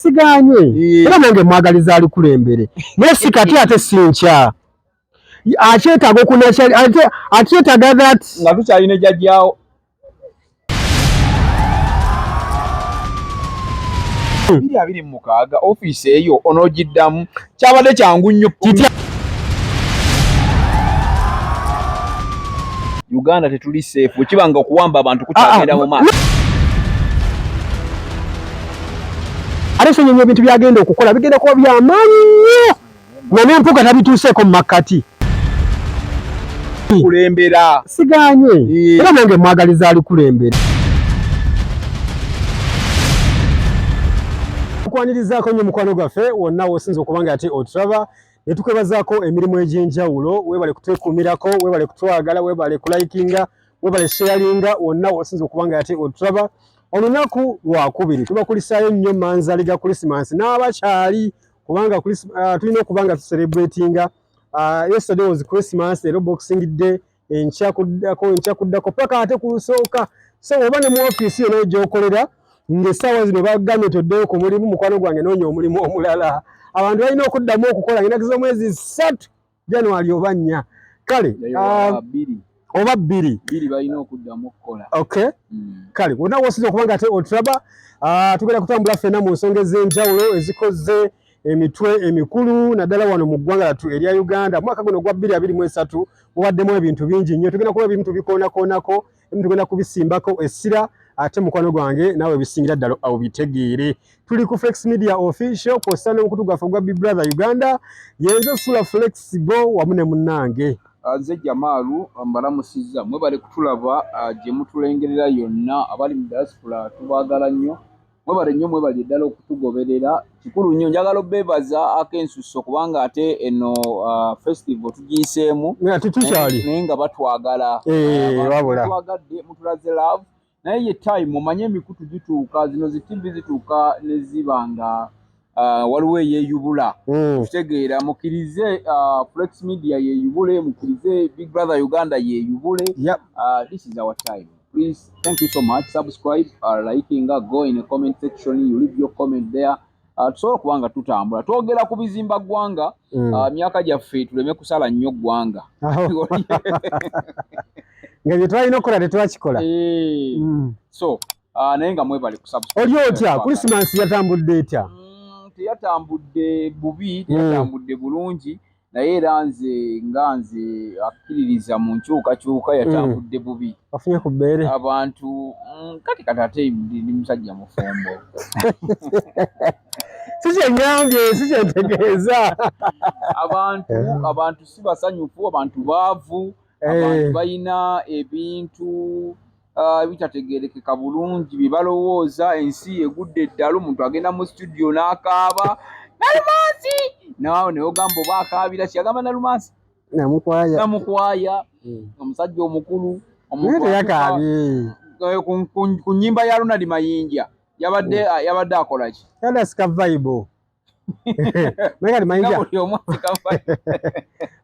siganye era nange mwagaliza ali kulembere mwesi kati ate sincha akyetaaga okunakyali akyetaaga that nga tukyalina ejjajjaawo abiri mu mukaaga ofiisi eyo onoogiddamu kyabadde kyangu nnyo Uganda tetuli seefu kibanga okuwamba abantu kukyagenda mu maaso ate sonyonya ebintu byagenda okukola bigenda kuba byamaanyi nnyo nga n'empuga tabituuseeko mu makkati kulembera siganye era nange mwagaliza ali kulembera okwanirizaako nnyo mukwano gwaffe wonna w'osinza okubanga ate oturaba ne tukwebazaako emirimu egy'enjawulo weebale kutwekuumirako weebale kutwagala weebale kulayikinga weebale sharinga wonna w'osinza okubanga ate oturaba olunaku lwakubiri tubakulisaayo nnyo manzali ga Christmas n'abakyali kubanga tulina okubanga tucelebratinga yesterday was Christmas leero Boxing Day enkya kuddako paka ate ku lusooka so oba ne mu ofiisi yonna gy'okolera ng'essaawa zino bagambye toddeyo ku mulimu mukwano gwange noonya omulimu omulala abantu balina okuddamu okukola ng'enaku z'omwezi 3 January oba 4 kale oba 2 balina okuddamu okukola okay kale wonna w'osinza okubanga ate oturaba tugenda kutambula ffenna mu nsonga ez'enjawulo ezikoze emitwe emikulu naddala wano mu ggwanga lattu erya Uganda mwaka guno gwa 2023 mubaddemu ebintu bingi nnyo tugenda kuba ebintu bikoonakoonako ebimu tugenda kubisimbako essira ate mukwano gwange naawe bisingira ddala obitegeere tuli ku Flex Media Official posta n'omukutu gwaffe gwa Big Brother Uganda yenze Sula Flexible wamu ne munnange nze Jamaalu mbalamusizza mwebale kutulaba gye mutulengerera yonna abali mu diaspora tubaagala nnyo mwebale nnyo mwebale ddala okutugoberera kikulu nnyo njagala obeebaza ak'ensusso kubanga ate eno festival tugiyiseemu naye nga batwagala twagadde mutulaze love naye ye time mumanye emikutu gituuka zino zitimbi zituuka ne ziba nga waliwo eyeeyubula tutegeera mukirize Flex Media yeeyubule mukirize Big Brother Uganda yeeyubule this is our time. Please, thank you so much. Subscribe, liking, go in the comment section. You leave your comment there. Tusobola kubanga tutambula. Twogera ku bizimba ggwanga, myaka gyaffe tuleme kusala nnyo ggwanga. Nga bye twalina okukola tetwakikola. So, naye nga mwebale kusubscribe. Oli otya? Christmas yatambudde etya? Teyatambudde bubi, teyatambudde bulungi. Naye era nze akkiririza mu nkyukakyuka yatambudde bubi. Wafunye ku bbeere? Abantu kati ate ndi musajja mufumbo. Sikyeŋŋambye, sikyentegeeza. Abantu si basanyufu, abantu baavu, abantu balina ebintu bitategeerekeka bulungi bye balowooza, ensi egudde eddala, omuntu agenda mu studio n'akaaba. Nalumansi! Naawe ne ogamba oba akaabira kyagamba Nalumansi? Namukwaya. Omusajja omukulu. Ku nnyimba ya Ronald Mayinja yabadde akola ki? Yabadde asika vibe.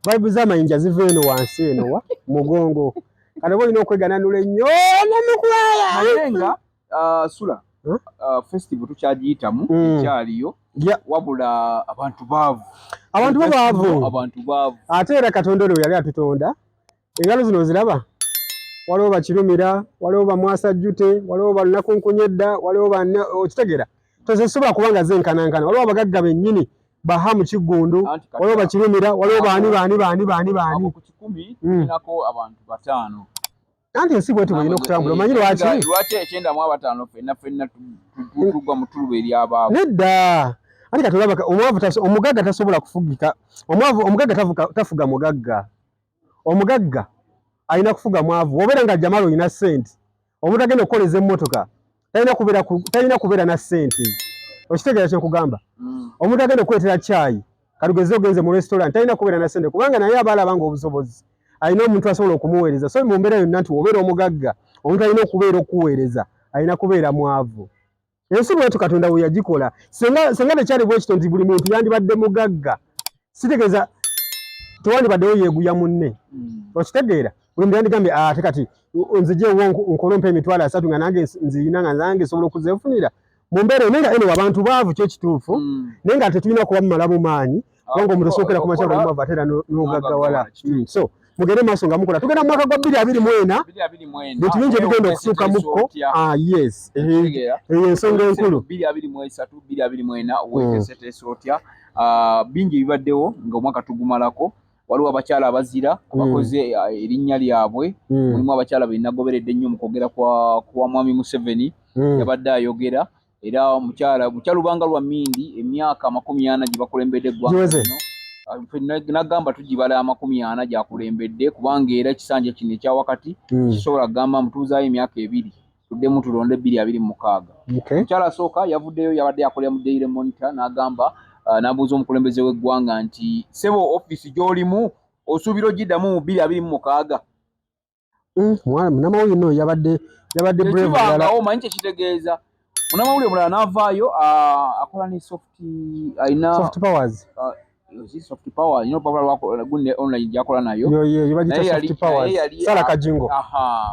Vibe z'amayinja ziva eno wansi eno wa mugongo. Kati oba olina okwegananula ennyo namukwaya. Naye nga Sula festival tukyagiyitamu ekyaliyo wabula abantu baavu. Abantu baavu. Ate era Katonda oyo yali atutonda. Engalo zino ziraba. Waliwo bakirumira, waliwo bamwasajjute, waliwo balunakunkunyedda, waliwo okitegeera. Tozesobola kubanga zenkanankana. Waliwo abagagga bennyini baha mu kiggundu, waliwo bakirumira, waliwo baani. Ku 10 tulinako abantu 5. Anti ensi bwetu bw'olina okutambula omanyi lwaki? Lwaki 9 ffenna tugwa mu ttuluba ery'abaavu? Nedda. Anti kati olaba omugagga tasobola kufugika. Omugagga tafuga mugagga. Omugagga alina kufuga mwavu. Obeera nga Jamaalu olina ssente. Omuntu agenda okukoleza emmotoka talina kubeera na ssente. Okitegeera kye nkugamba? Omuntu agenda okuleetera caayi kalugeze ogenze mu restaurant talina kubeera na ssente kubanga naye aba alaba ng'obusobozi alina omuntu asobola okumuweereza. So mu mbeera yonna nti obeera omugagga omuntu alina okubeera okuweereza alina kubeera mwavu. Ensi bwetu Katonda we yagikola senga tekyali bwe kito nti buli muntu yandibadde mugagga sitegeeza tewandibaddewo yeeguya munne. Okitegeera buli muntu yandigambye ate kati nzigyewo nkolompa emitwalo 3 nga nange nziyina nga nange nsobola okuzeefunira mumbere nenga eno abantu baavu kyo kituufu nenga tetulina kuba mumala mu maanyi kubanga omuntu osookera ku makyalo limu avatera n'ogaggawala so mugende maaso nga mukola tugenda mu mwaka gwa 2024 bintu bingi ebigenda okutuuka mukko yes eyo ensonga enkulu 2023 2024 weeteeseteese otya bingi ebibaddewo ng'omwaka tugumalako waliwo abakyala abazira abakoze erinnya lyabwe mulimu abakyala benagoberedde nnyo mu kwogera kwa mwami Museveni yabadde ayogera era omukyala Lubanga lwa Mindi emyaka 40 gye bakulembedde eggwanga lino nagamba tugibala 40 gyakulembedde kubanga era ekisanja kino ekya wakati kisobola kugamba mutuuzaayo emyaka 2 tuddemu tulonde 2026 omukyala asooka yavuddeyo yabadde akolera mu Daily Monitor n'agamba n'abuuza omukulembeze w'eggwanga nti sebo office gy'olimu osuubira ogiddamu mu 2026 munamawulire no yabadde brave ekibangawo manyi kyekitegeeza munamawulire mulala n'avaayo akola ne soft powers soft power you know power gunne online gyakola nayo yibagita soft powers Sala Kajingo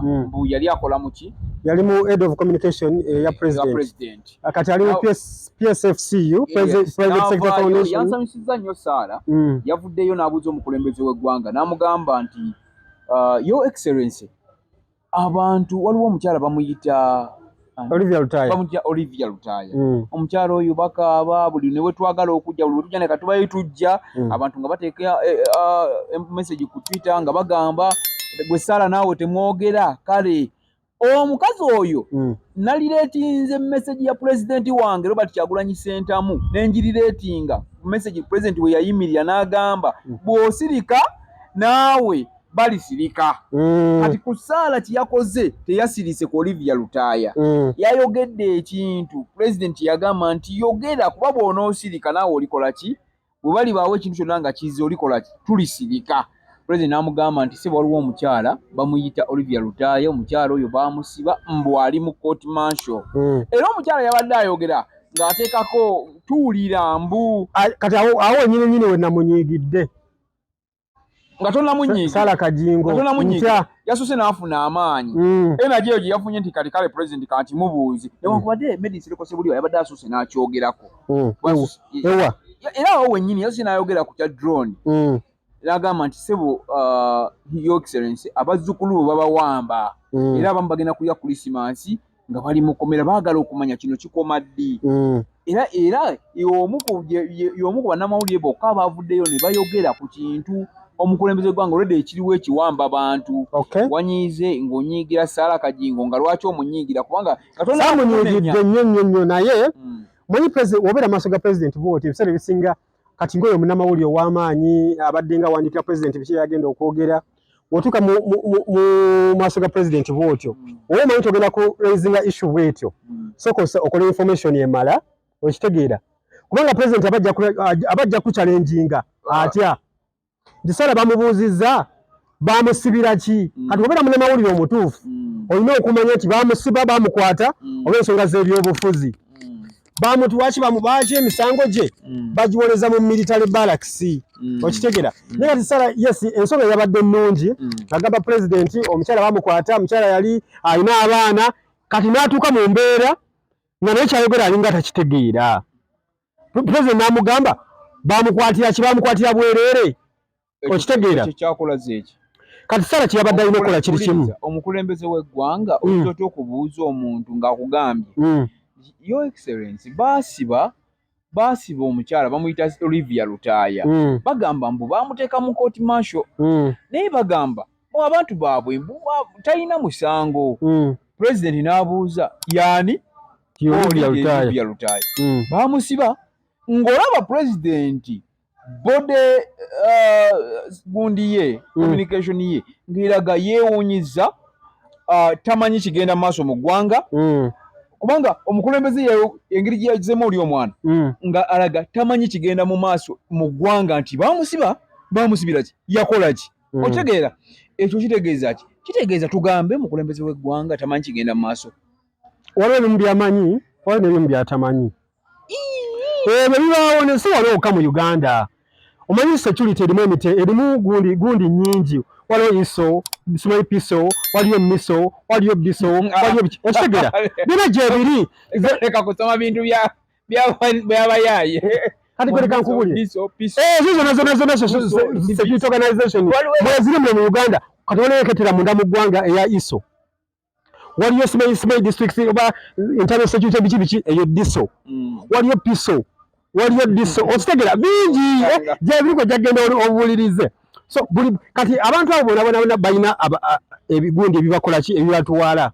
mbu yali akola muki yali mu head of communication ya president akati ali mu PSFCU private sector foundation yansanyusiza nnyo Sala yavuddeyo n'abuuza omukulembeze w'eggwanga n'amugamba nti your excellency abantu waliwo omukyala bamuyita Olivia Lutaya omukyala oyo bakaaba buli ne wetwagala okujja buli wetujja ne katubayo tujja abantu nga bateeka message ku Twitter nga bagamba gwe Sala naawe temwogera kale omukazi oyo nalireetinze message ya president wange Robert Kyagulanyi Ssentamu nenjirireetinga message president we yayimirira n'agamba bw'osirika naawe balisirika kati ku Sala kiyakoze teyasirise ku Olivia Lutaya yayogedde ekintu president yagamba nti yogera kuba bw'onoosirika naawe olikola ki bwe bali baawe ekintu kyonna nga kize olikola ki tulisirika president n'amugamba nti se waliwo omukyala bamuyita Olivia Lutaya omukyala oyo baamusiba mbu ali mu court martial era omukyala yabadde ayogera ng'ateekako tuwulira mbu kati awo nyini we namunyiigidde nga tonnamunyiiga Sala Kajingo ntya yasose n'afuna amaanyi energy eyo gye yafunye nti kati kale president kanti mubuuzi newankubadde medicine kose buli yabadde asose n'akyogerako era awo wennyini yasose n'ayogera ku kya drone n'agamba nti sebo your excellency abazzukulu babawamba era abamu bagenda kulya Christmas nga bali mukomera baagala okumanya kino kikoma ddi era y'omu ku bannamawulire bokka abavuddeyo ne bayogera ku kintu omukulembeze gwanga olwedde ekiriwo ekiwamba abantu wanyiize ng'onyiigira Sala Kajingo nga lwaki omunyiigira kubanga samunyiigidde nnyo naye manyi obeera maaso ga president bwoti ebiseera ebisinga kati ngoyo munnamawulire ow'amaanyi abadde nga wandikira president biki yagenda okwogera otuuka mu maaso ga president bwotyo oba omanyi togenda ku raisinga issue bwetyo sooka okola information emala okitegeera kubanga president abajja kuchallenginga atya nti Sala bamubuuzizza bamusibira ki kati obeera munnamawulire omutuufu olina okumanya nti bamusiba bamukwata oba ensonga z'ebyobufuzi lwaki bamubaki emisango gye bagiwoleza mu military barracks okitegera naye kati Sala yes ensonga yabadde nnungi agamba president omukyala bamukwata omukyala yali alina abaana kati n'atuuka mu mbeera nga naye kyayogera alinga takitegeera president n'amugamba bamukwatira ki bamukwatira bwereere okitegeera kati Sala kyeyabadde alina okukola kiri kimu omukulembeze w'eggwanga oyinza okubuuza omuntu ng'akugambye your excellency baasiba omukyala bamuyita Olivia Lutaya bagamba mbu bamuteeka mu court martial naye bagamba abantu baabwe talina musango president n'abuuza yaani Olivia Lutaya bamusiba ng'olaba president bode gundi ye communication ye ng'eraga yeewuunyiza tamanyi kigenda maaso mu ggwanga kubanga omukulembeze engeri gye yagizeemu oli omwana nga alaga tamanyi kigenda mu maaso mu ggwanga nti bamusibira ki yakola ki okitegeera ekyo kitegeeza ki kitegeeza tugambe omukulembeze w'eggwanga tamanyi kigenda mu maaso waliwo ebimu byamanyi waliwo n'ebimu byatamanyi ebyo bibaawo nensi waliwo okka mu Uganda omanyi security erimu emite erimu gundi nnyingi waliyo iso simanyi piso waliyo miso waliyo biso waliyo okitegera bino gyebiri leka kusoma bintu byabayaye kati kweleka nkubulire zona security organization mweziri mu Uganda kati waleketera munda mu ggwanga eya iso waliyo simanyi district oba internal security biki eyo diso waliyo piso waliyo diso okitegera bingi gyebiriko gyagenda obulirize so kati abantu abo bona balina ebigundi ebibakola ki ebibatwala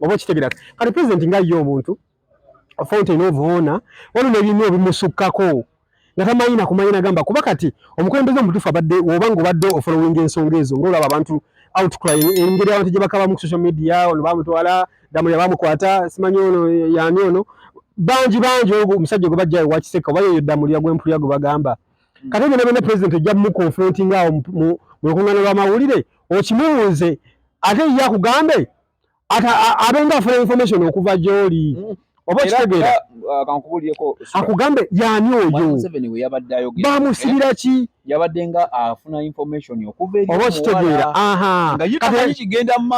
oba okitegera kati president nga ye omuntu fountain of honor waliwo n'ebintu ebimusukkako nga tamayina kumanyina gamba kuba kati omukulembeze omutuufu abadde oba ng'obadde ofollowing ensonga ezo ng'olaba abantu outcry engeri abantu gye bakabamu ku social media ono bamutwala Damulya bamukwata simanyi ono yani ono bangi omusajja gwe bajja ewa Kiseka oba yeyo Damulya gw'empulya gwe bagamba kati ebyo ne president ojja muconfronting awo mu lukuŋŋaana lw'amawulire okimubuuze ate ye akugambe abenga afuna information okuva gy'oli oba okitegeera akugambe yani oyo bamusibira ki yabadde nga afuna information okuva eri oba okitegeera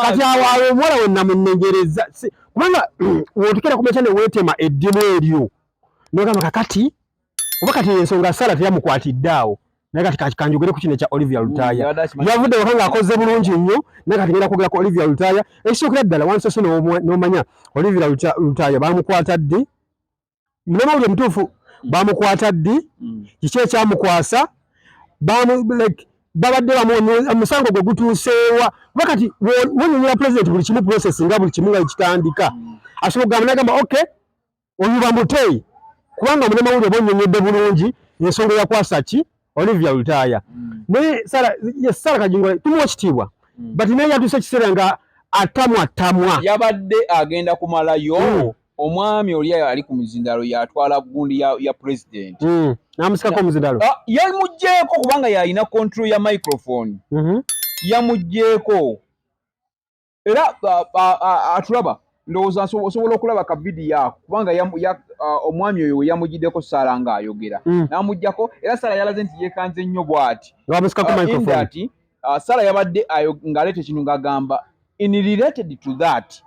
kati awo omuwala we namunengereza kubanga wotukera kumeca ne weetema eddimu eryo nogamba kakati oba kati ensonga Sarah teyamukwatidde awo naye kati kanjogere ku kino kya Olivia Lutaya yavudde waka ng'akoze bulungi nnyo naye kati ngenda kwogera ku Olivia Lutaya ekisookera ddala wansoso n'omanya Olivia Lutaya bamukwata ddi munemawulire mutuufu bamukwata ddi kiki ekyamukwasa babadde omusango gwe gutuuseewa kuba kati wonyonyola president buli kimu process nga buli kimu nga ekitandika asobola kugamba nagamba okay oyo bamutei kubanga munemawulire bonyonyodde bulungi ensonga yakwasa ki Olivia Lutaya naye Sarah Kajingo tumuwa ekitiibwa but naye yatuuse ekiseera nga atamwa yabadde agenda kumalayo omwami oli ali ku muzindalo yatwala gundi ya president namusikako omuzindalo yamugjeeko kubanga yalina control ya microphone yamugjeeko era atulaba ndowooza osobola okulaba ka vidiyo ako kubanga omwami oyo we yamugiddeko Sarah nga ayogera n'amuggyako era Sarah yalaze nti yeekanze nnyo bw'ati ati Sarah yabadde ng'aleeta ekintu ng'agamba in related to that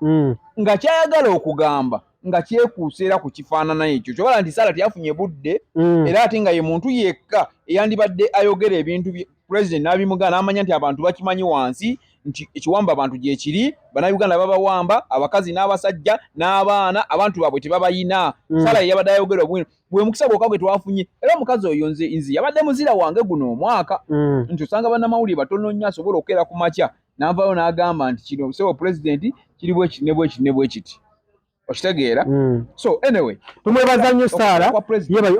nga kyayagala okugamba nga kyekuusa era ku kifaanana ekyo kyobala nti Sarah teyafunye budde era ate nga ye muntu yekka eyandibadde ayogera ebintu president n'abimugaa n'amanya nti abantu bakimanyi wansi nti ekiwamba abantu gye kiri bannayuganda babawamba abakazi n'abasajja n'abaana abantu baabwe tebabayina Sarah yabadde ayogera bwe mukisa bwokka gwe twafunye era omukazi oyo nze yabadde muzira wange guno omwaka nti osanga bannamawulire batono nnyo asobola okukeera ku makya n'avaayo n'agamba nti kino sebo president kiri bwekiti ne bwekiti ne bwekiti okitegeera so anyway tumwebaza nnyo Sarah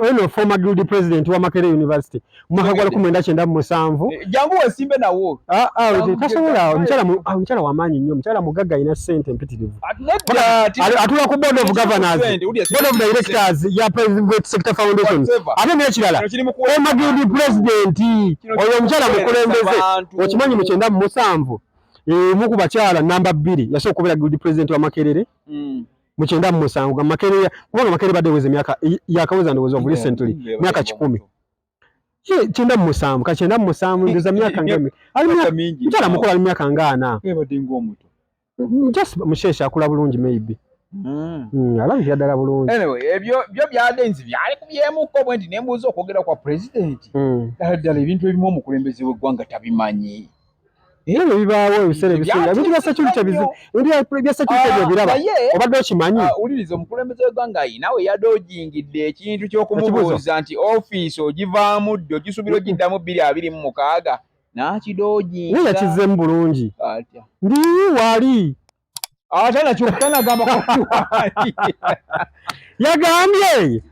ono former guild president wa Makerere University mu mwaka gwa 1997 jangu wesimbe nawo tasobola omukyala w'amaanyi nnyo omukyala mugagga alina ssente mpitirivu atula ku board of governors board of directors ya private sector foundation ate n'ekirala former guild president oyo omukyala mukulembeze okimanyi mu 97 mu ku bakyala namba 2 yasooka okubeera guild president wa Makerere mu 97 ga Makerere kubanga Makerere badde weze myaka yakaweza ndowooza of recently myaka 10 97 ka 97 ndoza myaka ngemi mkyala mukulu ali myaka ngana just mushesha akula bulungi maybe alabikira ddala bulungi anyway ebyo byadenzi byali kubyemuko bwe nti nembuuza okwogera kwa president ddala ebintu ebimu omukulembeze w'eggwanga tabimanyi ebyo bibaawo ebiseera ebisinga ebintu bya security bya security byo biraba obadde okimanyi owuliriza omukulembeze w'eggwanga ayinawe yadoojingidde ekintu ky'okumubuuza nti ofiisi ogivaamu dde ogisuubira ogiddamu 2026 n'akidoojinga naye yakizzemu bulungi ndiyi waali ate nakyokkanagamba kwali yagambye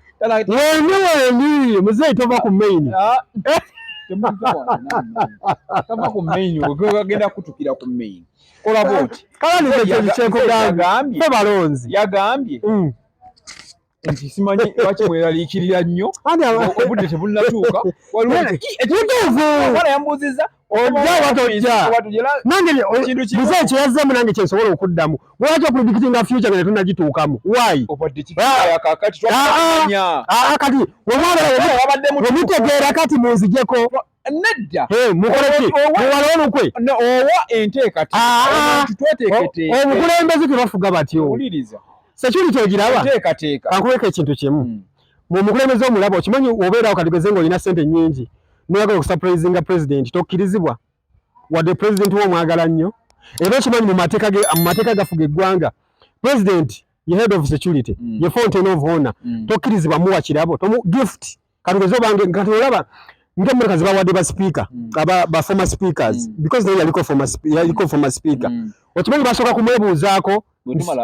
wendi muzeeyi tova ku maini tava ku main ogenda kutukira ku main kola boti kala ni kyekugambye fe balonzi yagambye nti simanyi lwaki mweraliikirira nnyo obudde tebunnatuuka waliwo yambuuziza nange kyeyazzemu nange kyensobola okuddamu lwaki okulidikitinga future nga tetunnagituukamu wayi kati wemutegeera kati munzijeko nedda mukoleki muwala olukwe owa enteekateeka tweteeketeeke omukulembeze tebafuga batyo uliriza security ogiraba enteekateeka kankuweka ekintu kimu mu mukulembeze omulaba okimanyi obeerawo kategeze ng'olina ssente nnyingi noyagala okusurprisinga president tokkirizibwa wadde president w'omwagala nnyo era okimanyi mu mateeka gafuga eggwanga president ye head of security ye fountain of honor tokkirizibwa muwa kirabo tomu gift kategeze obange kati olaba ng'emmotoka zibawadde ba speaker ba former speakers because naye yaliko former speaker okimanyi basooka kumwebuuzaako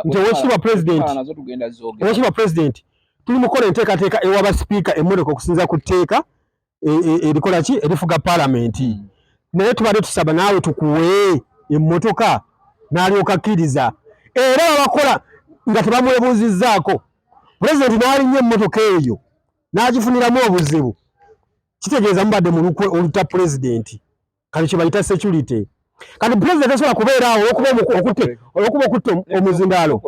nti owekitiibwa president tuli mukola enteekateeka ewaba sipiika emmotoka okusinza ku tteeka erikola ki erifuga paalamenti naye tubadde tusaba naawe tukuwe emmotoka n'alyoka akkiriza era babakola nga tebamwebuuzizzaako pulezidenti n'alinnya emmotoka eyo n'agifuniramu obuzibu kitegeeza mubadde mu lukwe oluta pulezidenti kati kye bayita security kati pulezidenti asobola kubeeraawo olwokuba okutte omuzindaalo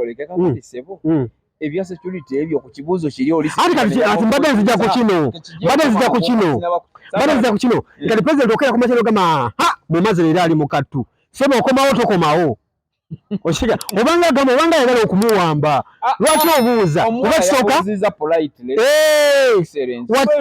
ebya security ebyo ku kibuuzo kiri oli ati mbadde nzija ku kino kati president okera ku makiro gama mumaze leero ali mu kattu sema okomawo tokomawo oshiga obanga yagala okumuwamba lwaki obuuza oba kisooka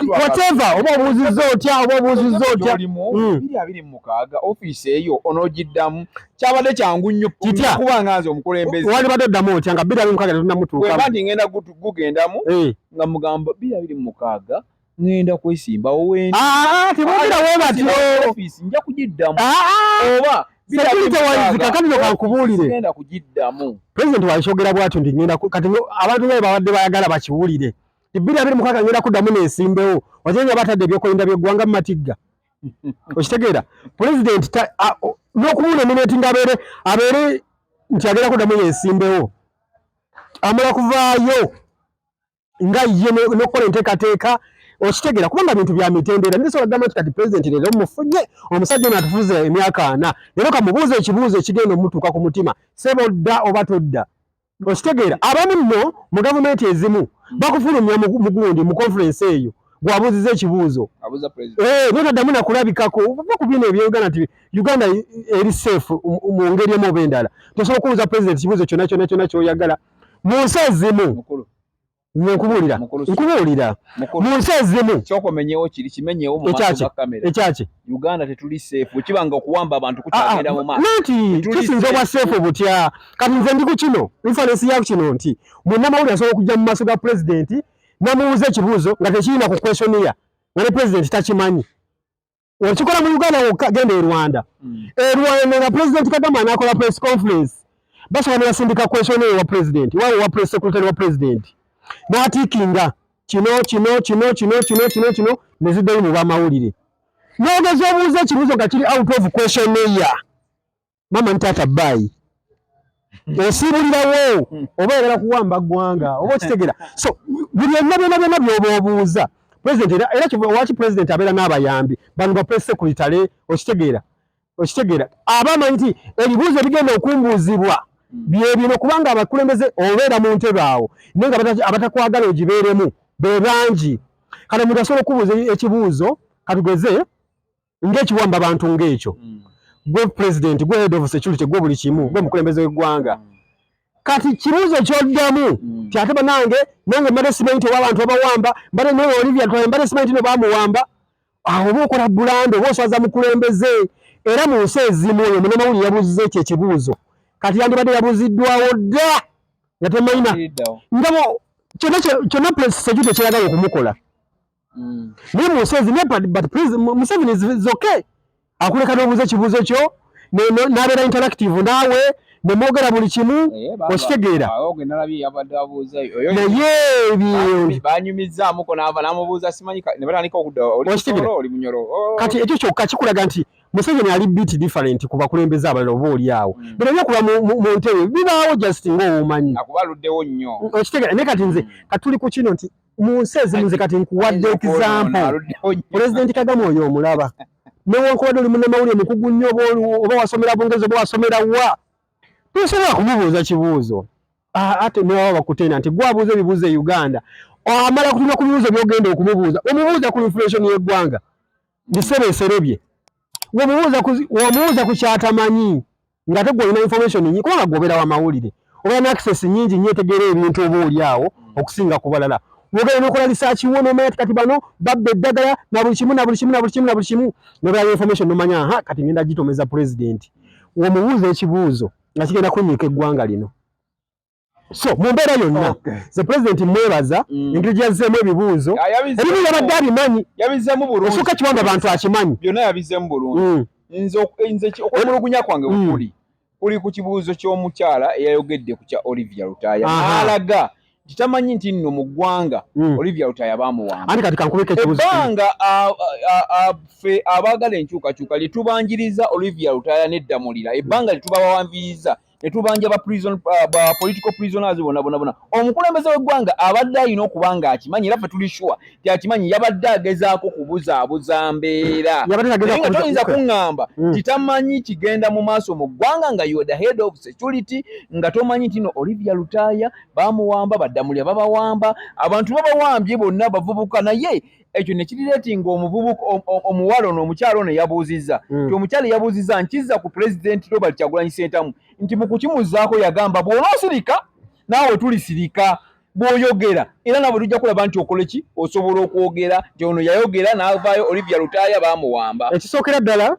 whatever oba obuuzizza otya biri abiri mu mukaaga ofiisi eyo onogiddamu kyabadde kyangu nnyo kubanga nze omukulembeze wali badde oddamu otya nga 2 tetunnamutuuka bwe ndi ngenda gugendamu nga mugamba 2 ngenda kwesimbawo wendi tebogera webatyo ofiisi nja kugiddamu oba kakatino kankubuulire ngenda kugiddamu president walikyogera bwatyo ndi ngenda kati abantu nga babadde bayagala bakiwulire 2 ngenda kuddamu neesimbewo wajenga batadde ebyokwerinda by'eggwanga mu matigga okitegeera president n'okubuula emineti nga abeere nti agenda kuddamu yeesimbewo amala kuvaayo nga ye n'okukola enteekateeka okitegeera kubanga bintu bya mitendera ndisobola kugamba nti kati president leero mufunye omusajja ono atufuze emyaka 4 leero kamubuuza ekibuuzo ekigenda omutuuka ku mutima seba odda oba todda okitegeera abamu nno mu gavumenti ezimu bakufulumya mu gundi mu conference eyo gwabuuziza ekibuuzo notaddamu nakulabikako ova ku bino ebyoganda nti uganda eri safe mu ngeri emu oba endala tosobola okubuuza president ekibuuzo kyonna kyoyagala mu nsi ezimu nkubuulira mu nsi ezimu kyokomenyewo kiri kimenyewo mu maaso ga kamera ekyaki Uganda tetuli safe kibanga okuwamba abantu kukyagenda mu maaso nti tusinza obwa safe butya kati nze ndi ku kino infarensi ya kino nti munnamawulire asobola okujja mu maaso ga pulezidenti namubuuza ekibuuzo nga tekirina ku questionnaire nga ne pulezidenti takimanyi okikola mu Uganda wokka genda e Rwanda nga pulezidenti Kagame anaakola press conference basobola ne basindika questionnaire wa pulezidenti waba wa press secretary wa pulezidenti n'atiikinga kino neziddeyo mu bamawulire n'ogeza obuuza ekibuuzo nga kiri out of questionnaire mama ntaata baayi osiibulirawo oba oyagala kuwamba ggwanga oba okitegeera so buli byonna by'oba obuuza president era waki president abeera n'abayambi bano ba press secretary okitegeera abamanyi nti ebibuuzo ebigenda okumbuuzibwa byebino kubanga abakulembeze obeera mu ntebe awo naye nga abatakwagala ogibeeremu be bangi kati omuntu asobola okubuuza ekibuuzo katugeze ng'ekiwamba abantu ng'ekyo gwe president gwe head of security gwe buli kimu gwe mukulembeze w'eggwanga kati kibuuzo kyoddamu kyateba nange mbadde simenti ow'abantu abawamba mbadde naye Olivia Twala mbadde simenti ne bamuwamba awo oba okola bulando oba oswaza mukulembeze era mu nsi ezimu oyo munnamawulire yabuuziza ekyo ekibuuzo kati yandibadde yabuuziddwawo dda nga temayina ngabo kyonna security kyeyagala okumukola naye mu nsi ezimu Museveni is okay akuleka n'obuuza ekibuuzo kyo n'abeera interactive naawe nemwogera buli kimu okitegeera naye ebyo banyumizaamuko n'amubuuza simanyi ne batandika okudda kati ekyo kyokka kikulaga nti Museveni ali bit different ku bakulembeze abalala oba oli awo bino byokuba mu ntebe bibaawo just ng'obumanyi akubaluddewo nnyo okitegeera naye kati nze katuli ku kino nti mu nsi ezimu nze kati nkuwadde example pulezidenti Kagame oyo omulaba newankubadde oli munnamawulire mukugu nnyo oba wasomera Bungereza oba wasomera wa tosobola kumubuuza kibuuzo ate newaba bakutenda nti gwabuuza ebibuuzo e Uganda amala kutunula ku bibuuzo byogenda okumubuuza omubuuza ku inflation y'eggwanga bisebeserebye womubuuza ku kyatamanyi nga tegwa olina information nyingi kubanga gobera wa mawulire oba na access nyingi nyetegeera ebintu obuulyawo okusinga ku balala wogera n'okola research wo n'omanya kati bano babba eddagala na buli kimu n'obera information n'omanya kati ngenda gitomeza president womubuuza ekibuuzo nga kigenda kunyiika eggwanga lino so mu mbeera yonna the president mwebaza engeri gyazzeemu ebibuuzo ebibuuzo abadde abimanyi yabizzemu bulungi osooka kiwanga abantu akimanyi byonna yabizzemu bulungi nze okwemulugunya kwange kuli ku kibuuzo ky'omukyala eyayogedde ku kya Olivia Lutaya alaga kitamanyi nti nno mu ggwanga Olivia Lutaya baamuwamba andi kati kankubeka ekibuuzo ebbanga ffe abaagala enkyukakyuka lye tubanjiriza Olivia Lutaya n'eddamulira ebbanga lye tubawanviriza ne tubanja ba political prisoners bona omukulembeze w'eggwanga abadde alina okuba nga akimanyi era ffe tuli sure ti akimanyi yabadde agezaako kubuzaabuza mbeera naye nga toyinza kuŋŋamba titamanyi kigenda mu maaso mu ggwanga nga you the head of security nga tomanyi nti no Olivia Lutaya baamuwamba baddamulya babawamba abantu babawambye bonna bavubuka naye ekyo ne kirireetinga omuvubuka omuwala ono omukyalo ono eyabuuzizza ti omukyalo eyabuuzizza nkizza ku President Robert Kyagulanyi Ssentamu nti mu kukimuzaako yagamba bw'onoosirika naawe tulisirika bw'oyogera era nabwe tujja kulaba nti okole ki osobola okwogera nti ono yayogera n'avaayo Olivia Lutaya baamuwamba ekisookera ddala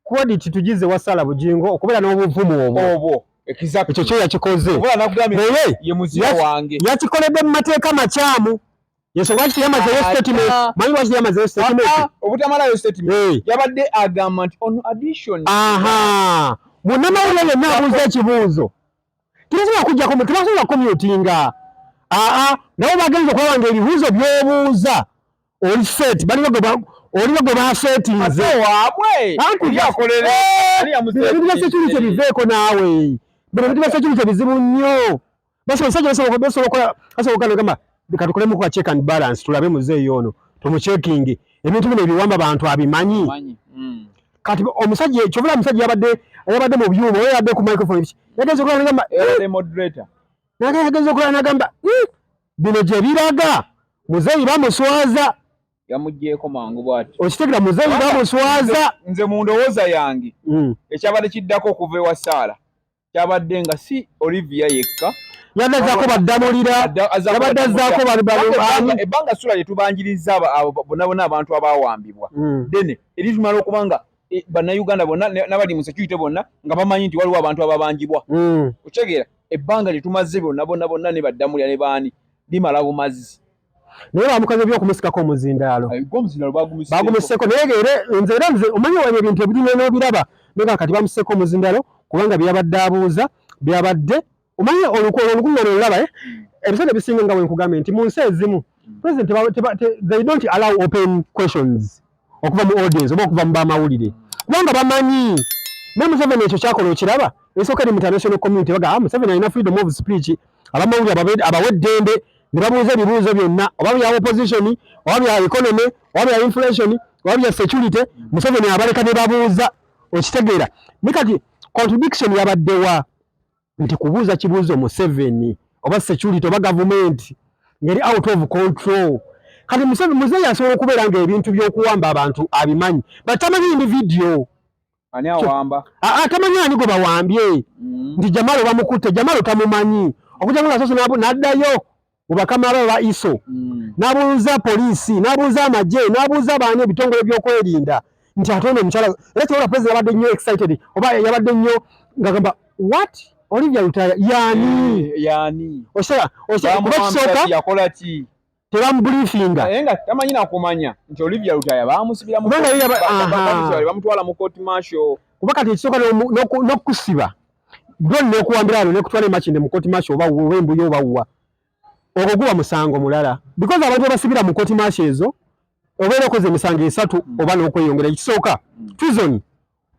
credit tugize wasala bugingo okubeera n'obuvumu obwo ekyo kyo yakikoze naye ye muzira wange yakikoledde mu mateeka makyamu yensonga lwaki yamazeyo statement manyi lwaki yamazeyo statement obutamalayo statement yabadde agamba nti on addition munnamawulire yenna abuuza ekibuuzo tebasobola kumyutinga nabo bagenza okulaba nga ebibuuzo by'obuuza oli set oliwo gwe basetinze ebintu bya security biveeko naawe ebintu bya security bizibu nnyo basobola okugamba katukolemu kwa check and balance tulabe muzeeyi ono tumuchecking ebintu bino ebiwamba abantu abimanyi kati omusajja kyovula omusajja yabadde mu byuma oyo yabadde ku microphone yagenze okulaba nagamba moderator yagenze okulaba nagamba bino gye biraga muzeeyi bamuswaza yamuggyeko mangu bwati okitegeera muzeeyi bamuswaza nze mu ndowooza yange ekyabadde kiddako okuva ewa Saala kyabadde nga si Olivia yekka yadazaako baddamulira yabadde azzaako ebbanga sula lye tubanjiriza bonna abantu abaawambibwa dene eri tumala okuba nga bannayuganda bonna n'abali mu security bonna nga bamanyi nti waliwo abantu ababanjibwa okitegeera ebbanga lye tumaze bonna ne baddamulira ne baani limala bumazi naye bamukaze by'okumusikako omuzindaalo bagumuseko naye nze omanyi wabyo ebintu ebirina n'obiraba naye kati bamuseko omuzindaalo kubanga byabadde abuuza byabadde omanyi olukuŋŋaana olulaba ebiseera ebisinga nga wenkugambye nti mu nsi ezimu president they don't allow open questions okuva mu audience oba okuva mu bamawulire kubanga bamanyi ne Museveni ekyo kyakola okiraba esooka eri mu international community baga Museveni alina freedom of speech abamawulire abawe eddembe ne babuuza ebibuuzo byonna oba bya opposition oba bya economy oba bya inflation oba bya security Museveni abaleka ne babuuza okitegeera ne kati contradiction yabaddewa nti kubuuza kibuuzo Museveni oba security oba government ngeri out of control kati Muzeeyi asobola okubeera nga ebintu by'okuwamba abantu abimanyi batamanyi ndi video ani awamba tamanyi ani gwe bawambye nti Jamalo bamukutte Jamalo tamumanyi okujja nga soso n'addayo mu bakama ba ISO n'abuuza poliisi n'abuuza amagye n'abuuza abaani ebitongole by'okwerinda nti ate ono omukyala era kyobola president yabadde nnyo excited oba yabadde nnyo ng'agamba what Olivia Lutaya yani bakisooka yakola ki tebamubriefinga naye nga tamanyi nakumanya nti Olivia Lutaya baamusibira bamutwala mu court martial kuba kati ekisooka n'okusiba drone n'okuwambira wano n'ekutwala emakinde mu court martial oba wembuyo oba wuwa ogwo guba musango mulala because abantu basibira mu court martial ezo obeera okoze emisango esatu oba n'okweyongera ekisooka treason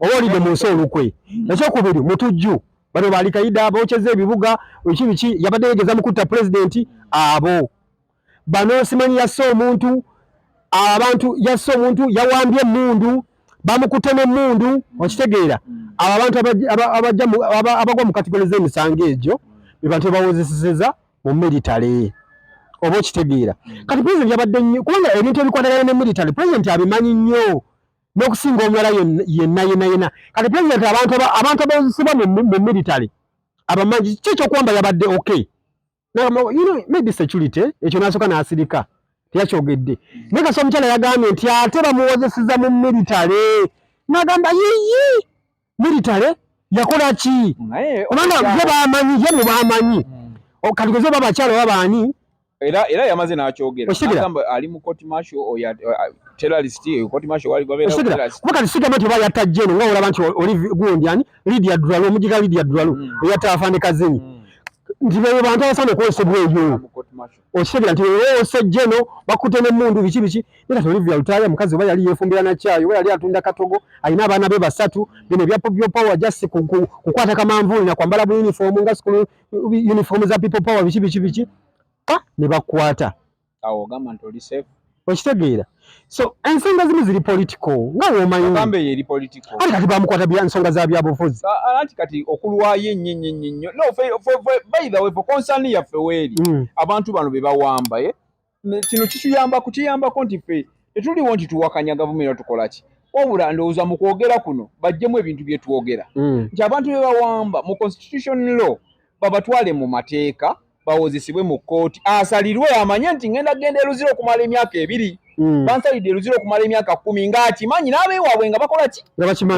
oba olidde mu nsi olukwe ekyokubiri mutujju bano baali Kaida abokyeza ebibuga biki yabadde yegeza mu kutta president abo bano simanyi yasse omuntu abantu yasse omuntu yawambye emmundu bamukutte n'emmundu okitegeera abo abantu abagwa mu kategori z'emisango egyo be bantu bawozeseza mu military oba okitegeera kati president yabadde nnyo kubanga ebintu ebikwatagana ne military president abimanyi nnyo n'okusinga omulala yenna kati president abantu abazisibwa mu military abamanyi kikyo kwamba yabadde okay maybe security ekyo nasooka n'asirika teyakyogedde naye kasi omukyala yagambye nti ate bamuwozeseza mu military n'agamba yiyi military yakola ki kubanga ye bamanyi kati goze babakyala babaani era yamaze n'akyogera agamba ali mu court martial terrorist court martial wali babera terrorist kuba kati sigamba nti oba yatta jeno nga olaba nti oli gundi ani Lydia Duralu omujiga Lydia Duralu eyatta afande kazenyi nti bebo bantu abasaana okwesebwa eyo okitegeera nti ose jeno bakutte n'emmundu biki naye kati Olivia Lutaya mukazi oba yali yeefumbira na caayi oba yali atunda katogo alina abaana be 3 bino ebya People Power just kukwata kamanvuuli na kwambala bu uniform nga school uniform za People Power biki ne bakwata awo gamba nti oli safe okitegeera so ensonga zimu ziri political nga womanyi gambe yeri political kati bamukwata bya nsonga za byabufuzi ati kati okulwaye nnyo no by the way for concern yaffe weeri abantu bano be bawamba kino kiyambako nti ffe tetuliwo nti tuwakanya gavumenti tukola ki wabula ndowooza mu kwogera kuno bajjemu ebintu bye twogera nti abantu be bawamba mu constitution law babatwale mu mateeka bawozesebwe mu kooti asalirwe amanye nti ngenda eruzira okumala emyaka 2 bansalidde eruzira okumala emyaka 10 ng'akimanyi n'abeewaabwe nga bakola ki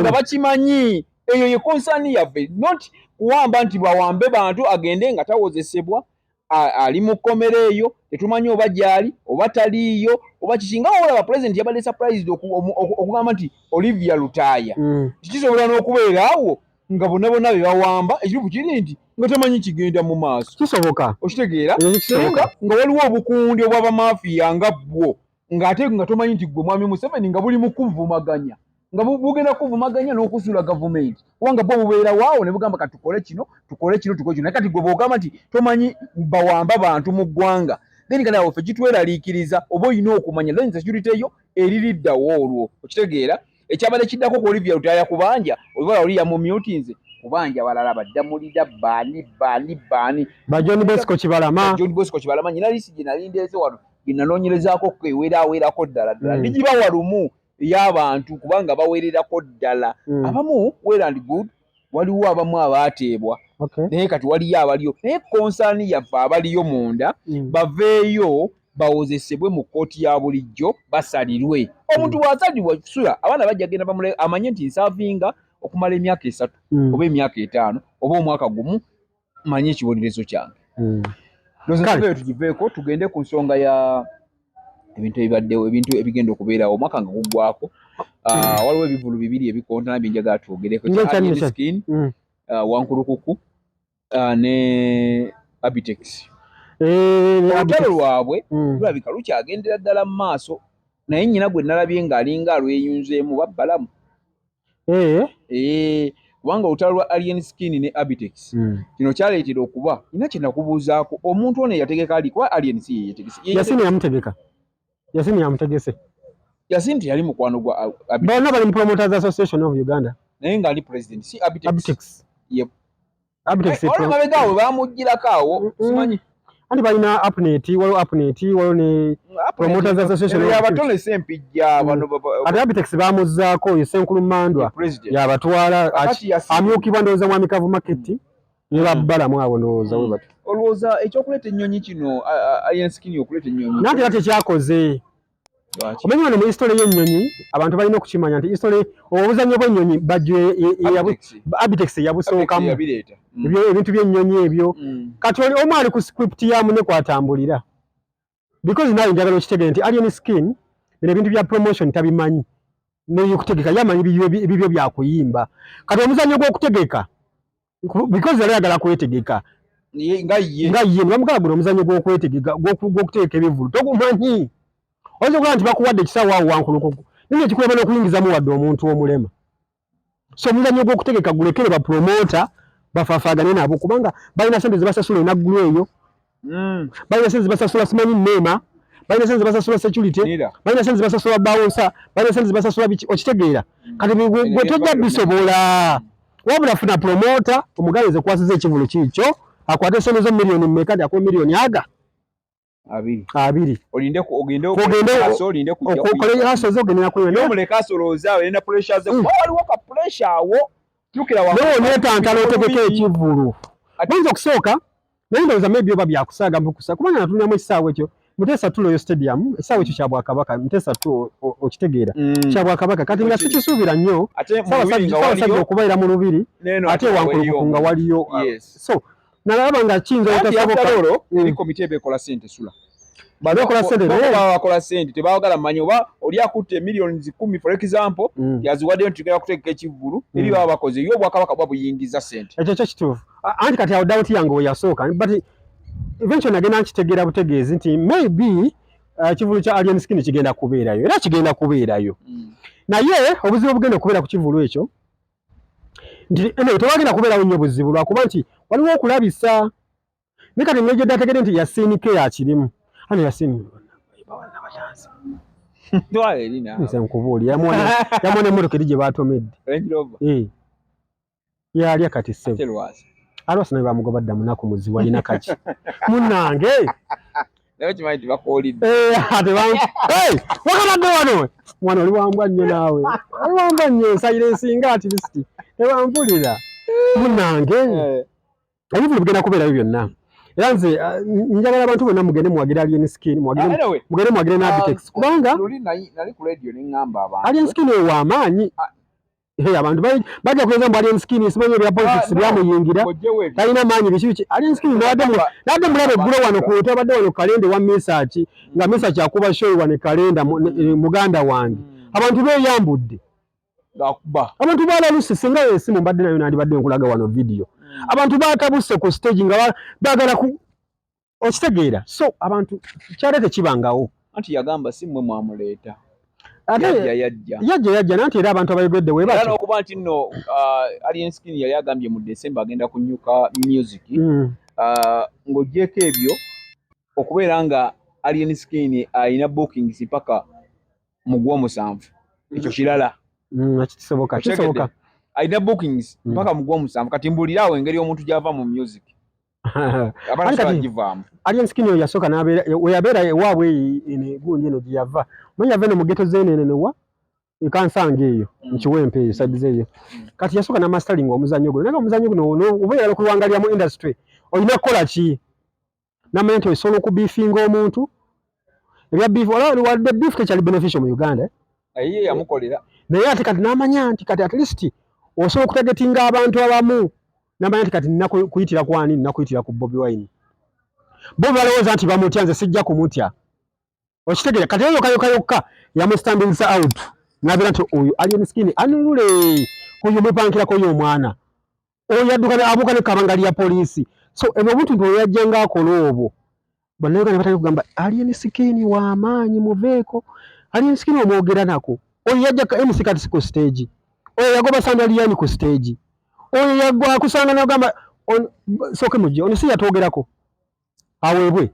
nga bakimanyi eyo ye concern yaffe not kuwamba nti bawambe bantu agende nga tawozesebwa ali mu kkomera eyo tetumanyi oba gyali oba taliiyo oba kikinga olaba president yabadde surprised okugamba nti Olivia Lutaya kikisobola n'okubeera awo nga bonna be bawamba ekirupu kiri nti nga tamanyi kigenda mu maaso kisoboka okitegeera nga waliwo obukundi obw'abamafiya nga bwo ng'ate nga tomanyi nti gwe mwami Museveni nga buli mu kuvumaganya nga bugenda kuvumaganya n'okusula gavumenti kubanga bwo bubeera waawo ne bugamba kati tukole kino naye kati gwe bw'ogamba nti tomanyi bawamba bantu mu ggwanga then kati awo ffe kitweraliikiriza oba olina okumanya then security eyo eririddawo olwo okitegeera ekyabadde kiddako ku Olivia Lutaya kubanja olubala oli yamumyutinze kubanja balala baddamulira baani ba John Bosco Kibalama nyina liisi gye nalindeeze wano gye nanoonyerezaako eweerako ddala ndigiba walumu ey'abantu kubanga baweererako ddala abamu well and good waliwo abamu abaateebwa naye kati waliyo abaliyo naye konsaani yaffe abaliyo munda baveeyo bawozesebwe mu kooti ya bulijjo basalirwe omuntu bw'asalirwa sula abaana bajja genda bamule amanye nti nsaavinga okumala emyaka 3 oba emyaka 5 oba omwaka gumu manye ekibonerezo kyange ndoza tugiveeko tugende ku nsonga ya ebintu ebibaddewo ebintu ebigenda okubeerawo omwaka nga guggwako waliwo ebivulu 2 ebikontana byenjagala twogereko skin wankulukuku ne Abitex olutalo lwabwe lulabika lukyagendera ddala mu maaso naye nnyina gwe nalabye ng'alinga alweyunzeemu babbalamu kubanga olutalo lwa Alien Skin ne Abitex kino kyaleetera okuba nina kye nakubuuzaako omuntu ono yategeka ali kuba Alien si yeyetegese Yasini yamutegese Yasini teyali mukwano gwa bonna bali mu Promoters Association of Uganda naye ng'ali president si Abitex mabegaawe bamugirako awo simanyi anti balina apnet waliwo ne Promoters Association yabatole sempijja bano ate Abitex bamuzzaako oyo Senkulu Mandwa yabatwala amyukibwa ndowooza mwami Kavu Market ne babbalamu abo ndowooza we bati olowooza ekyokuleeta ennyonyi kino Alien Skin okuleeta ennyonyi nanti era tekyakoze omanyi wano mu history y'ennyonyi abantu balina okukimanya nti history obuzannyo bw'ennyonyi bajje Abitex yabusookamu ebintu by'ennyonyi ebyo kati omu ali ku script ya munne kwatambulira because nawe njagala okitegere nti Alien Skin bino ebintu bya promotion tabimanyi n'ebyokutegeka yamanyi ebibyo byakuyimba kati omuzannyo gw'okutegeka because yali ayagala kwetegeka nga ye nibamugala guno omuzannyo gw'okwetegeka gw'okutegeka ebivulu togumanyi oyinza okugaa nti bakuwadde ekisaawo awo wankulukuku naye kikulema n'okuyingizamu wadde omuntu omulema so omuzannyo gw'okutegeka gulekere bapromota bafaafagane nabo kubanga balina sente zebasasula enaggulu eyo balina sente zebasasula simanyi neema balina sente zebasasula security balina sente zebasasula bawunsa balina sente zebasasula biki okitegeera kati gwe tojja bisobola wabula funa promota omugayize kwasiza ekivulu kiikyo akwate sente zo miliyoni mmeka akuwa miliyoni aga abiri olinde ogende kaso olinde kujja okole haso zogenera ku no mule kaso loza we na pressure ze waliwo ka pressure awo tukira wa no netantala otegeka ekivulu bonzo kusooka nenda maybe oba byakusaaga mbukusa kubanga natunira mu kisaawe ekyo Mutesa tulo yo stadium kisaawe ekyo kya Bwakabaka Mutesa tu okitegeera kya Bwakabaka kati nga sikisuubira nnyo sawa okubaira mu lubiri ate wankulu kunga waliyo so nalaba nga kinza otasoboka eri komite bekola sente sula bakola sente bakola sente tebawagala manyi oba oli akutte millions 10 for example yaziwadde ntigera kuteeka ekivulu eri baba bakoze yo Bwakabaka bwa buyingiza sente ekyo kyo kituufu anti kati awo doubt yange oyasooka but eventually nagenda nkitegeera butegeezi nti maybe kivulu kya alien skin kigenda kubeerayo era kigenda kubeerayo naye obuzibu bugenda kubeera ku kivulu ekyo nti tewagenda kubeerawo nnyo buzibu lwakuba nti waliwo okulabisa ne kati nejjo dategede nti yasiinike yakirimu ano yasiini nkubuuli yamwana emmotoka eri gye baatomedde yalya kati ssebo alwasi naye bamugoba dda munaku muzibu alina kaki munnange wakabadde wano mwana oli wambwa nnyo naawe oli wambwa nnyo ensayire ensinga atirisiti tewampulira munnange ebivulu bigenda kubeerayo byonna era nze njagala abantu bonna mugende muwagira alien skin mugende muwagire n'abitex kubanga alien skin eyo w'amaanyi abantu bajja kuweza mbu alien skin simanyi ebya politics byamuyingira talina maanyi biki alien skin nadde mulabe eggulo wano kutabadde wano kalende wa misaki nga misaki akuba shoyi wano kalenda muganda wange abantu beyambudde abantu balalusi singa esimu mbadde nayo nandibadde nkulaga wano video abantu batabuse ku stage nga bagala ku okitegeera so abantu kyalete kibangawo anti yagamba simmwe mwamuleeta yajja nanti era abantu abayogedde webati okuba nti nno alien skin yali agambye mu December agenda kunyuka music ng'ogyeko ebyo okubeera nga alien skin ayina bookings mpaka mu Gwomusanvu ekyo kirala kisoboka ayina bookings mpaka mu Gwomusanvu kati mbuliraawo engeri omuntu gy'ava mu music alien skin oyo yasooka weyabeera ewaabwe gundi eno gye yava manyi yava eno mu geto zeenenenewa ekansanga eyo nkiwempe eyo sadize eyo kati yasooka n'amastering omuzannyo guno naye omuzannyo guno oba oyala okuwangalira mu industry olina kukola ki namanya nti osobola okubiifinga omuntu ebya beef wadde beef tekyali beneficial mu Uganda yamukolera naye ate kati n'amanya nti kati at least osobola okutegetinga abantu abamu namanya nti kati nina kuyitira ku ani nina kuyitira ku Bobi Wine Bobi balowooza nti bamutya nze sijja kumutya okitegeera kati eyo yokka yamustandingisa out nabeera nti oyo alien skin anulule oyo mwepankirako oyo omwana oyo yaddukana abuuka ne kabanga lya poliisi so ebyo obuntu nti oyo yajjenga akola obwo bannayuganda batandika kugamba alien skin w'amaanyi muveeko alien skin omwogera nako oyo yajja MC kati ku stage oyo yagoba sandaliyani ku stage oyo yagwa kusanga n'ogamba soke mujje ono si yatwogerako aweebwe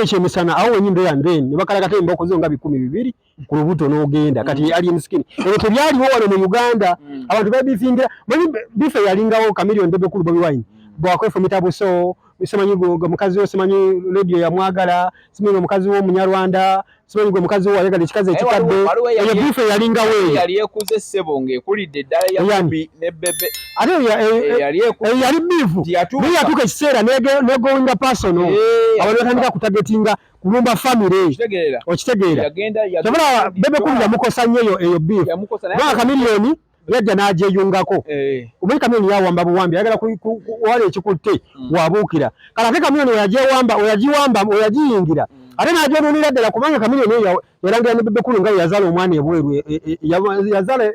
ekyemisana awo ennyimba eyandeni ne bakalagata emboko zo nga 12 ku lubuto n'ogenda kati alien skin ebyo tebyaliwo wano mu Uganda abantu babifingira manyi bife yalingawo Chameleon Bebe Kulu Bobi Wine bwakwefumita buso simanyi gwe mukazi wo simanyi radio yamwagala simanyi omukazi wo Munyarwanda simanyi gwe mukazi wo ayagala ekikazi ekikadde eyo bife yalingawo eyo yali ekuze ssebo ng'ekulidde eddala ya Bobi ne Bebe ate yali bifu naye yatuuka ekiseera negowinga personal abantu batandika kutagetinga kulumba family okitegeera kyobala Bebe Kulu yamukosa nnyo eyo bifu naye Chameleon yajja n'agyeyungako omanyi Chameleon yawamba buwambi ayagala wala ekikutte wabuukira kale ate Chameleon oyagiyingira ate n'agyonoonera ddala kubanga Chameleon eyo yalangira ne Bebe Kulu nga yazaala omwana ebweru yazaala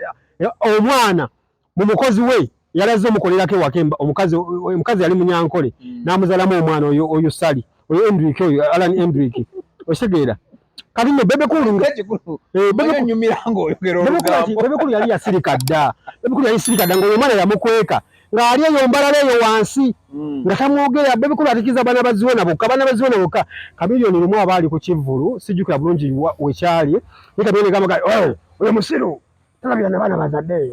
omwana mu mukozi we yalaze omukolerako ewaka omukazi yali Munyankole n'amuzaalamu omwana oyo Sali oyo Endrick oyo Alan Endrick okitegeera kati nno Bebe Kulu Bebe Kulu yali yasirika dda ng'oyo omwana yamukweka ng'ali eyo mbalala eyo wansi nga tamwogera Bebe Kulu atikiza baana baziwona bokka Chameleon lumu abaali ku kivvulu sijjukira bulungi wekyali ne Chameleon gamba oyo musiru talabira na baana bazadde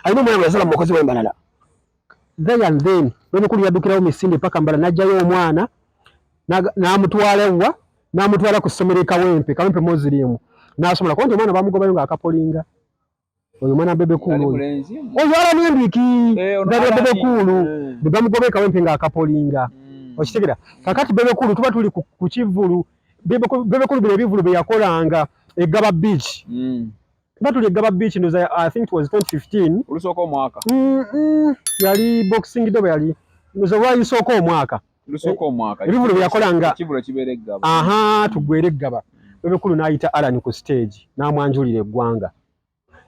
alina omwana yazala mu mukozi w'embalala then and then Bebe Kulu yaddukirawo misinde paka mbala n'ajjayo omwana n'amutwala ku ssomero Kawempe Muslim n'asomera konti omwana bamugobayo ng'akapolinga oyo mwana bebe kulu oyo ala n'endwiki ndabya bebe kulu ne bamugobayo Kawempe ng'akapolinga okitegera kakati bebe kulu tuba tuli ku kivulu bebe kulu bino ebivulu bye yakolanga Egaba Beach tuba tuli Egaba Beach ndoza I think it was 2015 ulusooka omwaka yali boxing dobe yali ndoza wayisooka omwaka ebivulu bye yakolanga kivulu kibeera Egaba tugwere Egaba bebe kulu n'ayita Alan ku stage n'amwanjulira eggwanga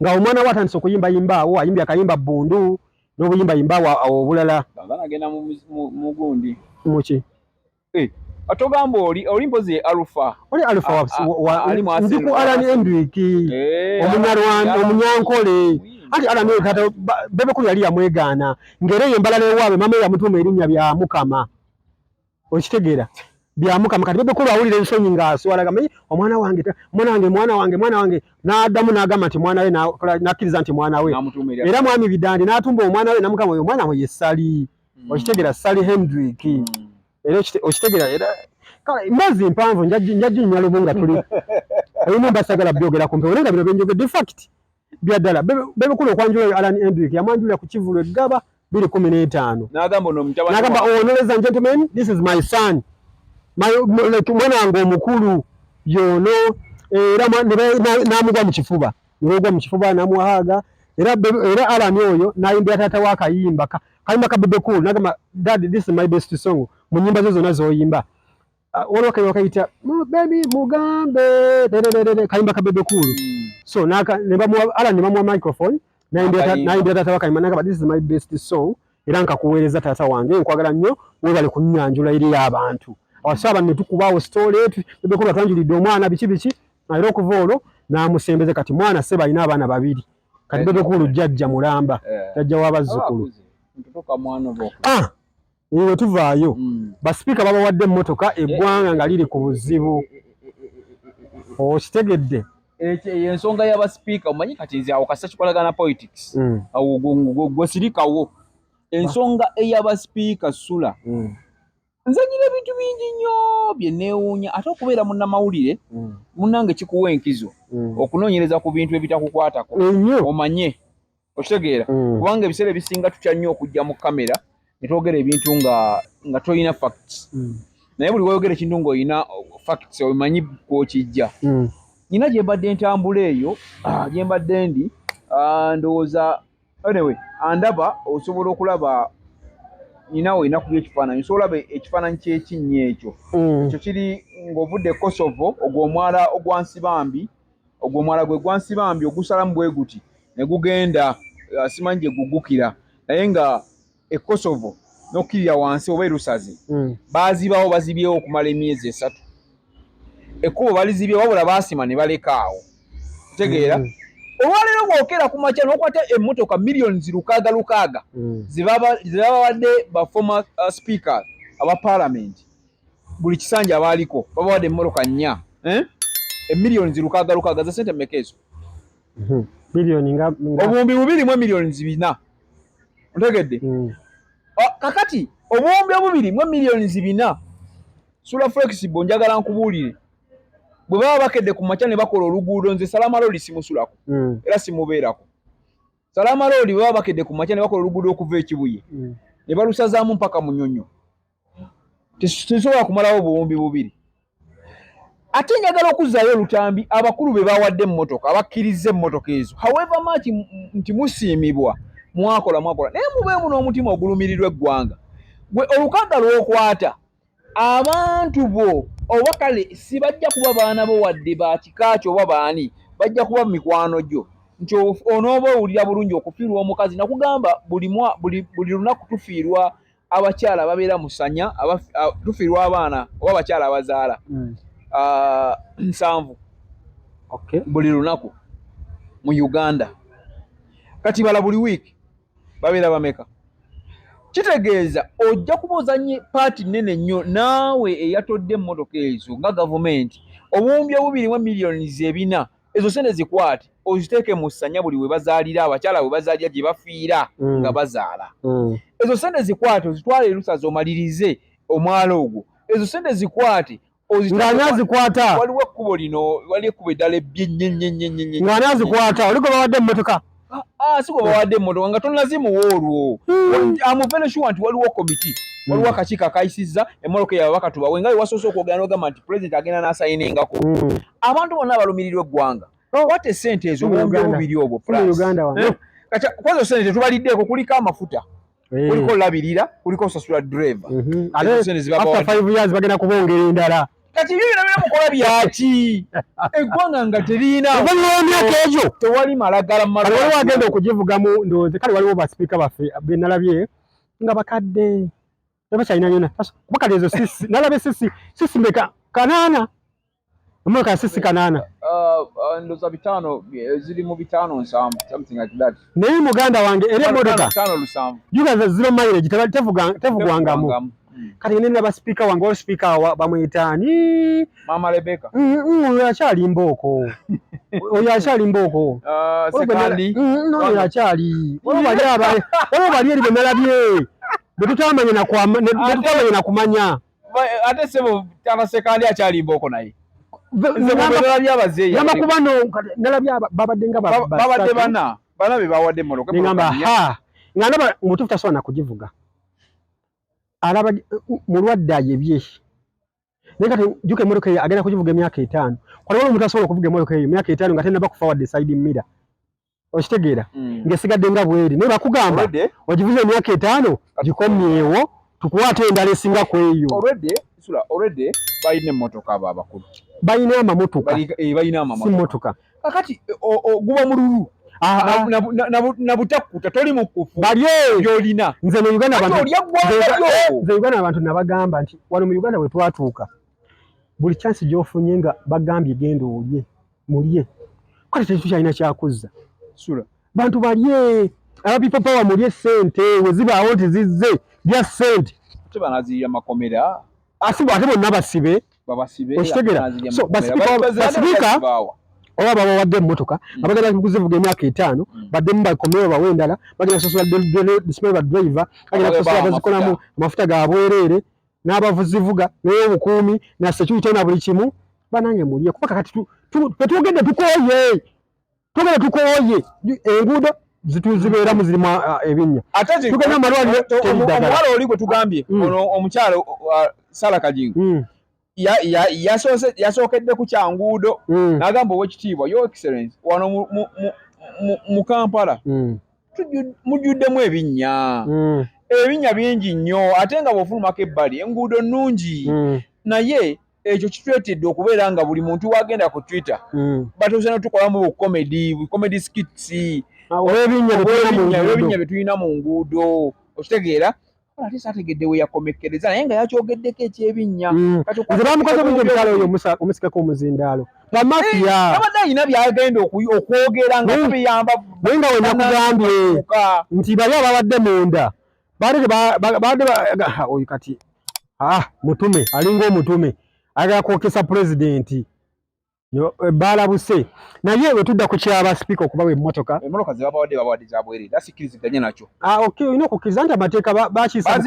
nga omwana we atandise okuyimbayimba awo ayimbye akayimba Bbundu n'obuyimbayimba awo obulala agenda mu gundi muki atogamba oli mpozi Alpha ndiku Alan Endwiki omunyankole anti Alan kata bebe kulu yali yamwegaana ng'era embalala ewaabwe mama yamutuma erinnya bya Mukama okitegeera bya Mukama kati bebe kulu awulira ensonyi ng'aswalaga omwana wange n'addamu n'agamba nti mwana we n'akkiriza nti mwana we era mwami Bidandi n'atumba omwana we n'amugamba oyo omwana we ye Sali okitegeera Sali Hendrick era okitegeera era mbazi mpanvu njajinnya lubu nga tuli ebimu mbasagala byogera ku mpewo nga bino byenjogedde fact byaddala bebe kulu okwanjula Alan Hendrick yamwanjulira ku kivulu Egaba 2015 n'agamba oh ladies and gentlemen this is my son mwana wange omukulu yono era n'amugwa mu kifuba n'amuwahaaga era Alan oyo n'ayimbira taata wa kayimba ka bebe kulu n'agamba dad this is my best song mu nnyimba zo zonna z'oyimba waliwo kayimba kayita baby mugambe kayimba ka bebe kulu so Alan ne bamuwa microphone n'ayimbira taata wa kayimba n'agamba this is my best song era nkakuweereza taata wange nkwagala nnyo weebale kunnyanjula eri y'abantu awasaba ne tukubaawo story bebe kulu atwanjulidde omwana biki era okuva olwo n'amusembeza kati mwana seba alina abaana babiri kati bebe kulu jjajja mulamba jjajja w'abazzukulu ewe tuvaayo basipiika babawadde emmotoka eggwanga nga liri ku buzibu okitegedde ensonga y'abasipiika omanyi kati nze awo kasa kikolagana politics awo gwesirikawo ensonga ey'abasipiika Sula nze nyina ebintu bingi nnyo bye neewuunya ate okubeera munnamawulire munnange kikuwa enkizo okunoonyereza ku bintu ebitakukwatako omanye okitegeera kubanga ebiseera ebisinga tutya nnyo okujja mu kamera ne twogera ebintu nga tolina facts naye buli wayogera ekintu ng'olina facts omanyi kwokijja nyina gye mbadde ntambula eyo gye mbadde ndi ndowooza anyway andaba osobola okulaba ninawe olina kuba ekifaananyi osobola olaba ekifaananyi ky'ekinnya ekyo ekyo kiri ng'ovudde Kosovo ogwo omwala ogwansi Bambi ogwo omwala gwe gwansi Bambi ogusalamu bwe guti ne gugenda simanyi gye gugukira naye nga Kosovo n'okkirira wansi oba erusaze baazibawo bazibyewo okumala emyezi 3 ekkubo balizibye wabula baasima ne baleka awo tegeera olwaleero bw'okera ku makya n'okwata emmotoka millions 600 zibabawadde ba former speakers aba parliament buli kisanja abaaliko babawadde emmotoka 4 millions 600 za sente mmeka ezo obuwumbi 2 mu millions 4 otegedde kakati obuwumbi 2 mu millions 4 Sula flexible njagala nkubuulire bwe baba bakedde ku makya ne bakola oluguudo nze Salama Road simusulako era simubeerako Salama Road bwe baba bakedde ku makya ne bakola oluguudo okuva ekibuye ne balusazaamu mpaka Munyonyo tesobola kumalawo buwumbi 2 ate njagala okuzzaayo olutambi abakulu be bawadde emmotoka abakkiriza emmotoka ezo however much nti musiimibwa mwakola naye mubeemu n'omutima ogulumirirwa eggwanga gwe olukaga lw'okwata abantu bo oba kale si bajja kuba baana bo wadde ba kika kyo oba baani bajja kuba mu mikwano gyo nti onooba owulira bulungi okufiirwa omukazi nakugamba buli lunaku tufiirwa abakyala babeera musanya tufiirwa abaana oba abakyala abazaala 7 buli lunaku mu Uganda kati bala buli wiiki babeera bameka kitegeeza ojja kuba ozanye paati nnene nnyo naawe eyatodde emmotoka ezo nga gavumenti obuwumbi 2 mu millions 4 ezo sente zikwate oziteeke mu ssanya buli we bazaalira abakyala we bazaalira gye bafiira nga bazaala ezo sente zikwate ozitwale erusaze omalirize omwala ogwo ezo sente zikwate ng'ani azikwata waliwo ekkubo lino waliwo ekkubo eddala ebbye nnyo ng'ani azikwata oliko bawadde emmotoka siko bawadde emmotoka nga tonazimuwa olwo very sure nti waliwo komiti waliwo akakiiko akayisizza emmotoka yaabwe bakatubawe nga wasoose okwogera n'ogamba nti pulezidenti agenda n'asayiningako abantu bonna abalumirirwa eggwanga wate sente ezo obwonge bubiri obwo kwezo sente tetubaliddeeko kuliko amafuta kuliko labirira kuliko osasula driver after 5 years bagenda kubongera endala kati ebyo byonna mukola byaki eggwanga nga terina emyaka egyo tewali malagala waliwo agenda okugivugamu ndowooza kale waliwo basipiika baffe benalabye nga bakadde tebakyalina byonna kuba kale ezo sisi nalabye sisi mbeka 8 emmotoka sisi 8 ndoza 5 ziri mu 5 nsamu something like that naye muganda wange era emmotoka 5 lusanvu juga zero mileage tevugwangamu kati nina basipiika wange waliwo sipiika bamwitaani Mama Rebecca oyo akyali mbooko sekandi oyo akyali waliwo bali eri benalabye betutamanye na kumanya ate sebo tana sekandi akyali mbooko naye namakuba nalabye babadde nga babadde bana be bawadde emmotoka ngamba nga ndaba mutuufu tasobola na kugivuga alaba mulwadde ayebye naye kati jjuka emmotoka eyo agenda kugivuga emyaka 5 kwaliwo omuntu asobola okuvuga emmotoka eyo emyaka 5 nga tennaba kufa wadde side mirror okitegeera ng'esigadde nga bweri naye bakugamba ogivuze emyaka 5 gikomyewo tukuwaate endala esinga ku eyo already balina emmotoka abo abakulu balina amamotoka si mmotoka kakati guba mululu nabutakkuta toli mukufu byolina nze mu Uganda abantu nabagamba nti wano mu Uganda bwe twatuuka buli chance gy'ofunye nga bagambye genda olye mulye kale tetukyalina kyakuzza bantu balye abapipa pawa mulye ssente we zibaawo nti zizze bya ssente tebanazirira makomera asibu ate bonna basibe okitegera so basibiika oba baba wadde emmotoka abagenda kuzivuga emyaka 5 baddemu bakomyewo bawe endala bagenda kusasula display ba driver bagenda kusasula bazikolamu amafuta ga bwereere n'abavuzivuga n'obukuumi na security na buli kimu banange mulye kuba kati twogedde tukooye enguudo zibeeramu zirimu ebinnya tugenda amalwaliro omuwala oli gwe tugambye ono omukyalo Sala Kajingo yasookedde ku kyanguudo n'agamba ow'ekitiibwa your excellence wano mu Kampala mujjuddemu ebinnya bingi nnyo ate nga bw'ofulumako ebbali enguudo nnungi naye ekyo kitwetedde okubeera nga buli muntu wagenda ku Twitter batuuse netukolamu comedy skits ebinnya byetulina mu nguudo okitegeera ate saategedde we yakomekkereza naye nga yakyogeddeko ekyebinnya nze bamukoze bulungi omukyalo oyo omusikako omuzindaalo bamafiya abadde alina byagenda okwogera nga tubiyamba naye nga we nakugambye nti bali ababadde munda oyo kati mutume alinga omutume agala kwokesa pulezidenti balabuse naye we tudda ku kyaba sipiika okubawa emmotoka ze babawadde zabwerere asikkiriziganye nakyo olina okukkiriza nti amateeka bakiisa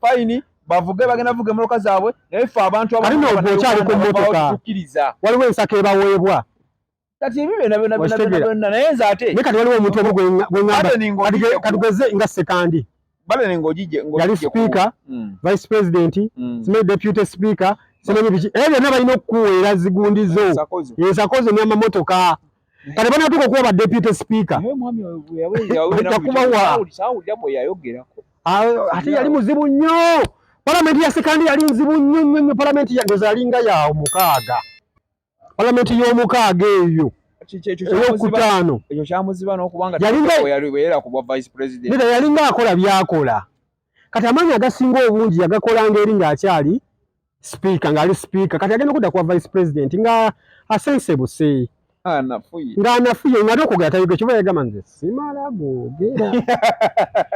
fayini bavuge bagenda vuga emmotoka zaabwe naye ffe abantu okyali ku mmotoka waliwo ensako ebaweebwa kati ebyo byonna naye nze ate naye kati waliwo omuntu omu gweŋŋamba katugeze nga sekandi yali sipiika vice president simanyi deputy speaker simanyi biki ebyo byonna balina okukuweera zigundizo ensakozo n'amamotoka kati banatuuka okuba ba deputy speaker ate yali muzibu nnyo palamenti ya sekandi yali nzibu nnyo palamenti yalinga ya 6 palamenti y'omukaaga eyo ey'okutaano yalinga akola byakola kati amaanyi agasinga obungi yagakolanga eri ng'akyali speaker ng'ali speaker kati agenda okudda kuba vice president nga asensebuse ng'anafuye ng'ate okwogera tayogera kiba yagamba nze simala googera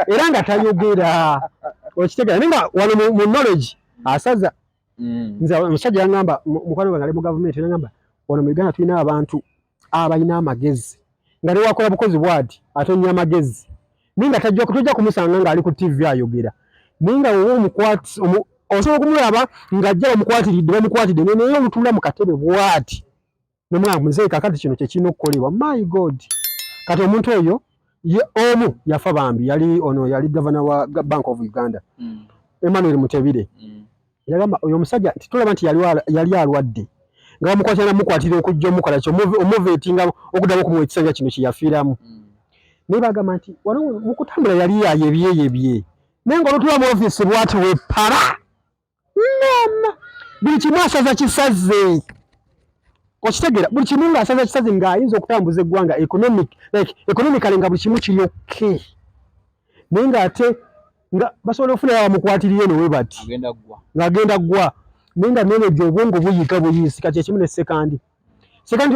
era nga tayogera okitegera naye nga wano mu knowledge asaza nze omusajja yangamba mukwano gwange ali mu gavumenti yangamba wano mu Uganda tulina abantu abalina amagezi nga newakola bukozi bwati atonnya amagezi naye nga tujja kumusanga ng'ali ku TV ayogera naye nga wowe osobola okumulaba ng'ajja bamukwatiridde naye olutula mu katebe bw'ati nomwana muzeeyi kakati kino kye kirina okukolebwa. My God, kati omuntu oyo omu yafa Bambi, yali gavana wa Bank of Uganda, Emmanuel Mutebire. Yagamba oyo omusajja titulaba nti yali alwadde nga bamukwatira namukwatira okujja omukola kyo omuveetinga okuddamu okumuwa ekisanja kino kye yafiiramu. Naye bagamba nti waliwo mu kutambula yali yayebye naye ng'olutula mu ofiisi bw'ati wepala buli kimu asaza kisaze. Okitegeera buli kimu ng'asaza kisaze ng'ayinza okutambuza eggwanga economically nga buli kimu kiri okay. Naye ng'ate nga basobola okufuna abamukwatiriye no we bati ng'agenda ggwa naye nga nene obwongo buyiga buyisi kati ekimu ne sekandi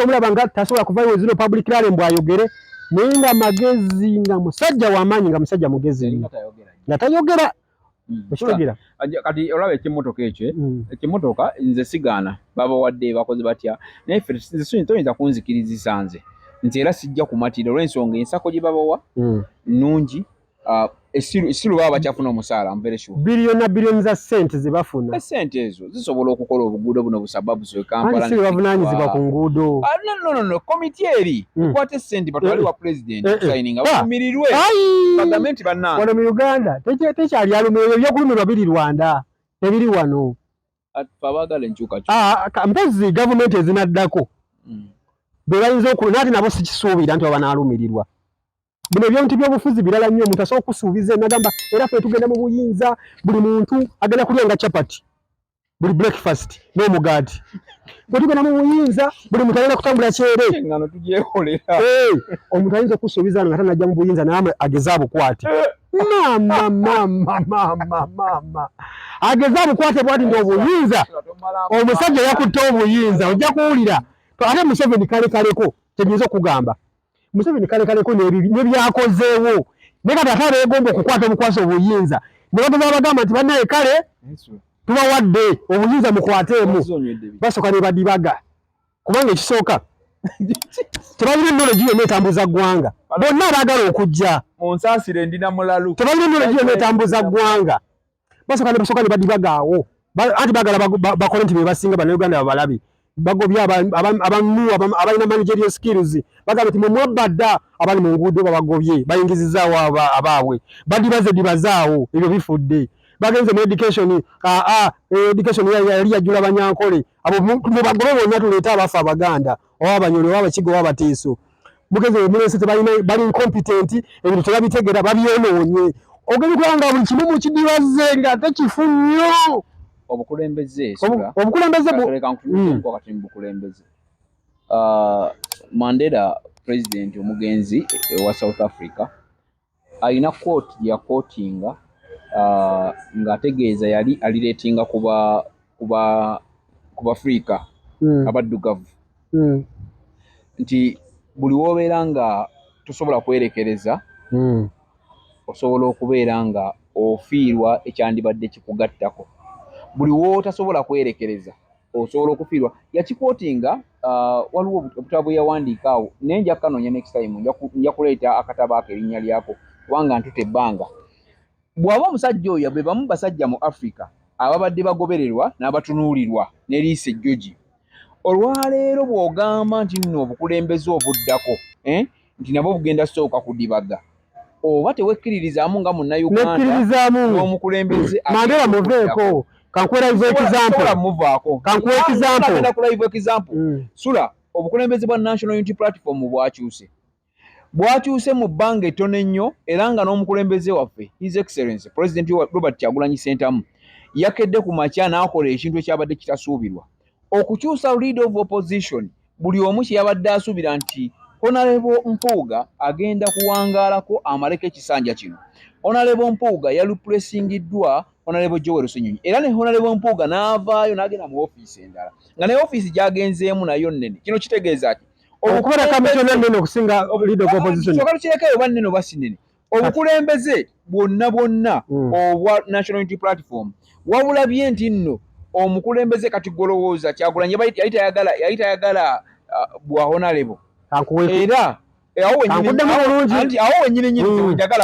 omulaba nga tasobola kuvaayo zino public rally mbw'ayogere naye nga magezi nga musajja w'amaanyi nga musajja mugezi nga tayogera. Okitegeera kati olaba ekimotoka ekyo ekimotoka nze sigaana babawadde bakoze batya naye ffe toyinza kunzikirizisa nze nti era sijja kumatira olw'ensonga ensako gye babawa nnungi. Esiru baba bakyafuna omusaala mvereshu biliyoni za sente ze bafuna. Sente ezo zisobola okukola obuguudo buno busababu zo Kampala. Ani bavunaanyizibwa ku nguudo. No komiti eri kwate sente batwali wa president signing abafumirirwe parliament bannange wano mu Uganda tekyali alumirwa ebyokulumirwa biri Rwanda tebiri wano abagala enkyuka mpozzi gavumenti ezinaddako bwe bayinza okuluna ati nabo sikisuubira nti babanaalumirirwa. Bino by'omuntu by'obufuzi birala nnyo omuntu asobola okusuubiza nagamba era ffe tugenda mu buyinza buli muntu agenda kulya nga chapati buli breakfast n'omugaati. Bwe tugenda mu buyinza buli muntu agenda kutambula kyere ngano tugyekolera omuntu ayinza okusuubiza nga tanajja mu buyinza naye ageza bukwate mama ageza bukwate bwati ndi obuyinza omusajja yakutte obuyinza ojja kuwulira ate Museveni kalekaleko tegeeza okugamba Museveni kalekaleko nebyakozeewo naye kati ate abeegomba okukwata omukwasa obuyinza ne bageza bagamba nti bannaye kale tubawadde obuyinza mukwateemu basooka ne badibaga kubanga ekisooka tebalina knowledge yonna etambuza ggwanga bonna abaagala okujja onsaasire ndina mulalu tebalina knowledge yonna etambuza ggwanga basooka ne badibaga awo anti baagala bakole nti be basinga bannayuganda babalabi bagobya abamu abalina managerial skills bagamba nti mumwabadda abali mu nguudo babagobye bayingizizaawo abaabwe badibazaawo ebyo bifudde bagenze mu education education yali yajjula Banyankole abo mubagobe bonna tuleeta abafa Abaganda oba Abanyoro oba Abakiga oba Abateeso mugenze eminensi bali incompetent ebintu tebabitegera babyonoonye ogenda kulanga buli kimu mukidibaze nga tekifu nnyo. Obukulembeze Mandela president omugenzi wa South Africa alina quote ya quotinga ng'ategeeza yali alireetinga kuba Africa abaddugavu nti buli w'obeera nga tosobola kwerekereza osobola okubeera nga ofiirwa ekyandibadde kikugattako. Buli w'otasobola kwerekereza osobola okufiirwa. Yakikwotinga waliwo obutabo bwe yawandiika awo naye nja kanoonya next time nja kuleeta akatabo ako erinnya lyako kubanga ntuta ebbanga. Bw'aba omusajja oyo be bamu basajja mu Africa ababadde bagobererwa n'abatunuulirwa ne liisa ejjogi. Olwaleero bw'ogamba nti nno obukulembeze obuddako nti nabwo bugenda sooka kudibaga oba tewekkirizaamu nga munnayuganda n'omukulembeze Mandela muveeko kankuwa example sula obukulembeze bwa National Unity Platform bwakyuse mu bbanga ettono ennyo era nga n'omukulembeze waffe His Excellency President Robert Kyagulanyi Ssentamu yakedde ku makya n'akola ekintu ekyabadde kitasuubirwa okukyusa leader of opposition. Buli omu kye yabadde asuubira nti Honorable Mpuuga agenda kuwangaalako amaleko ekisanja kino. Honorable Mpuuga yalupulesingiddwa Honorable Joel Ssenyonyi era ne Honorable Mpuuga n'avaayo n'agenda mu ofiisi endala nga naye ofiisi gy'agenzeemu nayo nnene. Kino kitegeeza ki okubeera kamisona nnene okusinga leader of opposition soka tukirekeyo bannene oba si nnene. Obukulembeze bwonna obwa National Unity Platform wabulabye nti nno omukulembeze kati golowooza Kyagulanyi yali tayagala bwa Honorable era awo wenyini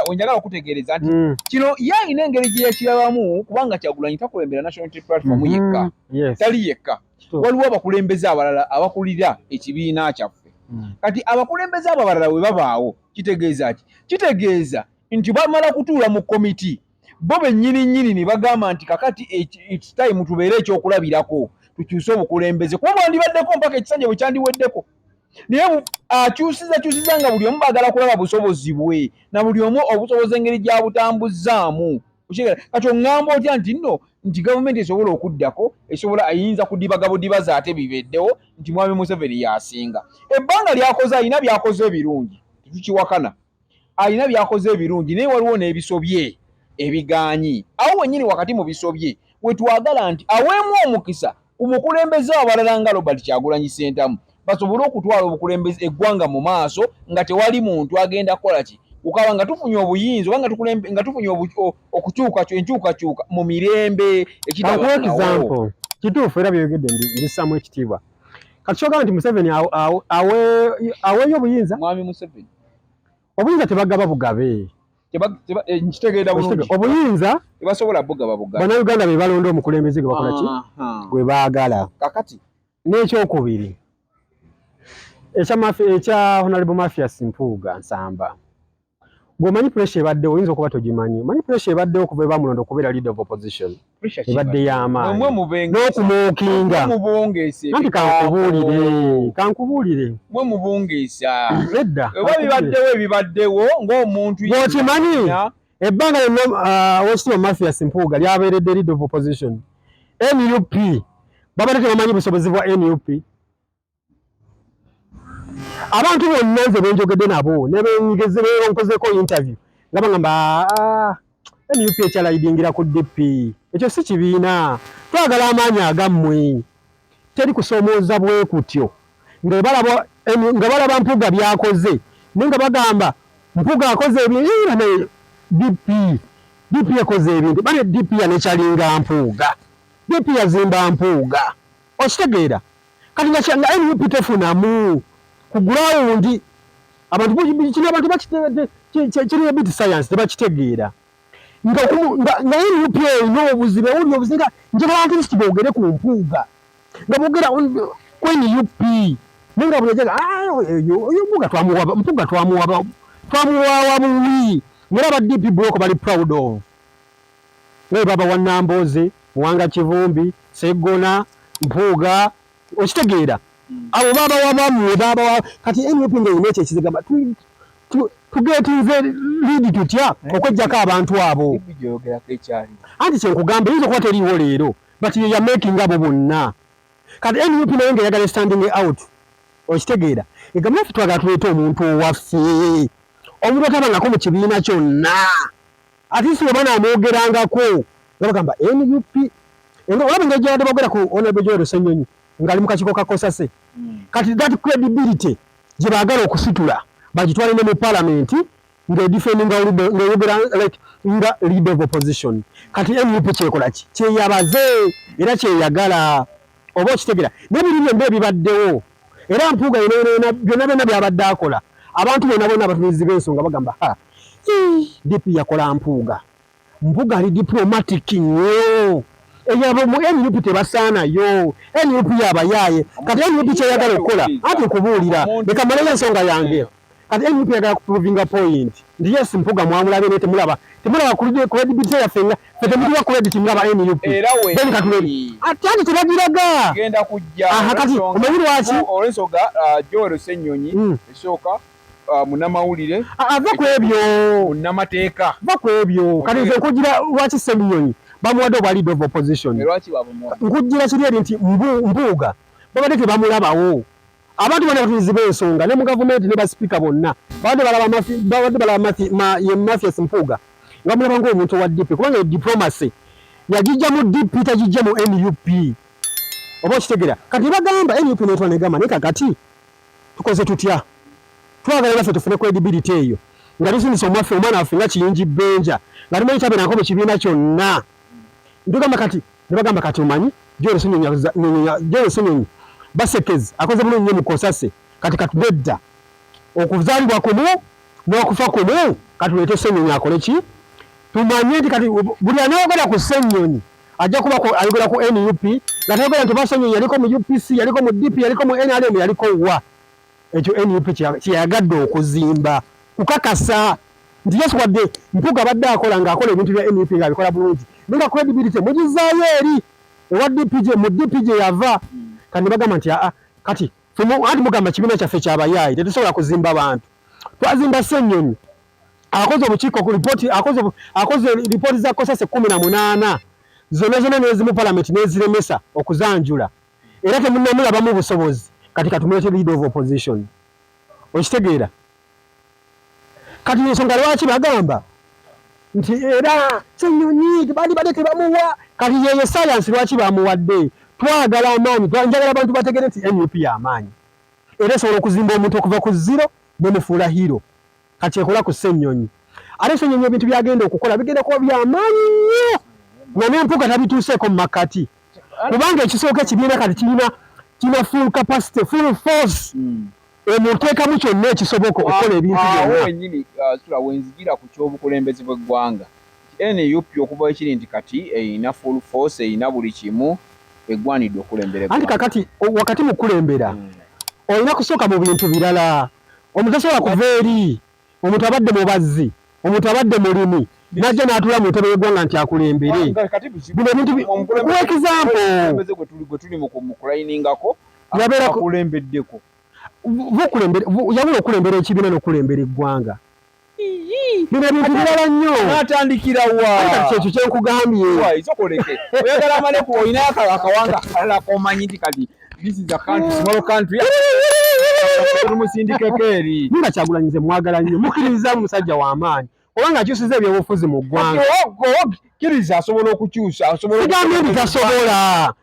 onjagala okutegeereza nti kino ye alina engeri gye yakirabamu kubanga Kyagulanyi takulembera National Unity Platform yekka tali yekka waliwo abakulembeze abalala abakulira ekibiina kyaffe kati abakulembeze abo abalala we babaawo kitegeeza nti bamala kutuula mu komiti bo bennyini ne bagamba nti kakati it's time tubeere ekyokulabirako tukyuse obukulembeze kuba bwandibaddeko mpaka ekisanja bwe kyandiweddeko naye akyusiza nga buli omu baagala kulaba busobozi bwe na buli omu obusobozi engeri gy'abutambuzzaamu kati oŋŋamba otya nti gavumenti esobola okuddako ayinza kudibaga budibaza ate bibeddewo nti mwami Museveni yasinga ebbanga lyakoze alina byakoze ebirungi tetukiwakana alina byakoze ebirungi naye waliwo n'ebisobye ebigaanyi awo wennyini wakati mu bisobye wetwagala nti aweemu omukisa ku mukulembeze abalala nga Robert Kyagulanyi Ssentamu basobole okutwala obukulembeze eggwanga mu maaso nga tewali muntu agenda kukola ki ukaba nga tufunye obuyinza oba nga tufunye enkyukakyuka mu mirembe example kituufu era byogedde ndissamu ekitiibwa kati kyogamba nti Museveni aweeyo obuyinza mwami Museveni obuyinza tebagaba bugabe nkitegeera bulungi obuyinza tebasobola bugaba bugabe bannayuganda be balonda omukulembeze gwe bakola ki gwe baagala kakati n'ekyokubiri ekya Honorable Mathias Mpuuga Nsamba gwomanyi pressure ebaddewo oyinza okuba togimanyi omanyi pressure ebaddewo okuva ebamulonda okubeera leader of opposition ebadde y'amaanyi n'okumuukinga anti kankubuulire mwe mubungeesa edda oba ebibaddewo ng'omuntu bw'okimanyi ebbanga lyonna Oweekitiibwa Mathias Mpuuga lyabeeredde leader of opposition NUP babadde tebamanyi busobozi bwa NUP abantu bonna nze benjogedde nabo nebenkozeko interview nga bagamba NUP ekyalayidingira ku DP ekyo si kibiina twagala amaanyi agammwe teri kusoomooza bwe kutyo nga balaba Mpuuga byakoze naye nga bagamba Mpuuga akoze ebintu DP yakoze ebintu bale DP yanekyalinga Mpuuga DP yazimba Mpuuga okitegeera kati nga NUP tefunamu kugulawo ndi abantu kiri bit science tebakitegeera nga NUP n'obuzibe uli obuzinga njagala nti boogere ku Mpuuga nga boogera ku NUP nenga bulejaga oyo Mpuuga twamuwa buwi ngera ba DP block bali proud of naye baba Wannambooze Muwanga Kivumbi Segona Mpuuga okitegeera abo baba wabamwe baba kati NUP ng'eyina ekyo ekizigamba tugeetinze liidi tutya okweggyako abantu abo anti kyenkugamba eyinza okuba teriiwo leero but ya making abo bonna kati NUP naye ng'eyagala standing out okitegeera egamba naffe twagala tuleete omuntu owaffe omuntu atabangako mu kibiina kyonna ate si oba naamwogerangako nga bagamba NUP olaba engeri gyabadde boogera ku Honorable Joel Ssenyonyi ngali mu kakiiko ka Kosase kati that credibility gye baagala okusitula bagitwale ne mu parliament ng'edifendinga nga leader of opposition kati NUP kyekola ki kyeyabaze era kyeyagala oba okitegeera n'ebiri byonna ebibaddewo era Mpuuga byonna byonna byabadde akola abantu bonna abatumizi b'ensonga bagamba DP yakola Mpuuga ali diplomatic nnyo eyabo mu NUP tebasaanayo NUP yabayaaye kati NUP kyeyagala okukola anti nkubuulira leka maleyo ensonga yange kati NUP yagala kuprovinga point ndi yes Mpuuga mwamulabe ne temulaba credibility yaffe nga ffe temuliwa credit ngaba NUP then katulebe ati tebagiraga genda kujja kati omanyi lwaki olw'ensonga Joel Ssenyonyi esooka munamawulire ava ku ebyo munnamateeka va ku ebyo kati nze nkugira lwaki Ssenyonyi bamuwadde obwa leader of opposition nkujjira kiri eri nti Mpuuga babadde tebamulabawo abantu bonna batumizi b'ensonga ne mu gavumenti ne baspeaker bonna babadde balaba Mathias Mpuuga nga mulaba ng'omuntu wa DP kubanga diplomacy yagijja mu DP tagijja mu NUP oba okitegeera kati bagamba NUP netwanegamba naye kakati tukoze tutya twagala naffe tufune credibility eyo nga tusinisa omwaffe omwana waffe nga Kiyingi Benja nga tumanyi kyabeerako mu kibiina kyonna nebagamba kati omanyi Joel Ssenyonyi basekezi akoze bulungi nnyo mu Kosase kati katubedda okuzaalibwa kumu n'okufa kumu katuleete Ssenyonyi akole ki tumanye nti kati buli anaayogera ku Ssenyonyi ajja kuba ayogera ku NUP nga tayogera nti Ssenyonyi yaliko mu UPC yaliko mu DP yaliko mu NRM yaliko wa ekyo NUP kyeyagadde okuzimba kukakasa nti Yesu wadde Mpuuga abadde akola ng'akola ebintu bya NUP ng'abikola bulungi nenga credibility mugizaayo eri ewa DP mu DP gye yava kandi bagamba nti kati anti mugamba kibiina kyaffe kyabayaayi tetusobola kuzimba bantu twazimba Ssenyonyi akoze obukiiko ku ripooti akoze ripooti za kosase 18 zonna nezimu palamenti neziremesa okuzanjula era temunnamulabamu busobozi kati katumuleete leader of opposition okitegeera kati ensonga lwaki bagamba nti era Ssenyonyi bali badde tebamuwa kati yeye science lwaki bamuwadde twagala amaanyi njagala abantu bategere nti NUP y'amaanyi era esobola okuzimba omuntu okuva ku zero nemufuula hero kati ekola ku Ssenyonyi ate Ssenyonyi ebintu byagenda okukola bigenda kuba byamaanyi nnyo nga n'Empuuga tabituuseeko mu makati kubanga ekisooka ekibiina kati kina full capacity full force omuteekamu kyonna ekisoboka okukola ebintu byonna wennyini sula wenzigira ku ky'obukulembeze bw'eggwanga NUP okuva ekiri nti kati eyina full force eyina buli kimu eggwanidde okulembera anti kakati wakati mu kulembera olina kusooka mu bintu birala omuntu asobola kuva eri omuntu abadde mubazzi omuntu abadde mulimi najja n'atula mu ntebe y'eggwanga nti akulembere bino ebintu gwe tuli mu kulayiningako akulembeddeko yabula okulembera ekibiina n'okulembera eggwanga bino ebintu birala nnyo natandikira wa kyekyo kyenkugambye oyagala amaleku olinayo akawanga kalala komanyi nti kati this is a country small country tumusindikeko eri ninga Kyagulanyi mwagala nnyo mukkiriza musajja w'amaanyi obanga akyusiza ebyobufuzi mu ggwanga kkiriza asobola okukyusa sigambye nti tasobola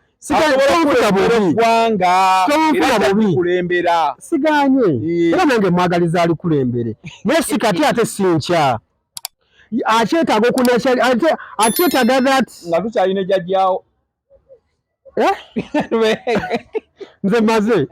kulembera siganye era nange mwagaliza ali kulembere naye si kati ate si nkya akyetaaga akyetaaga that nga tukyalina ejjajjaawo nze maze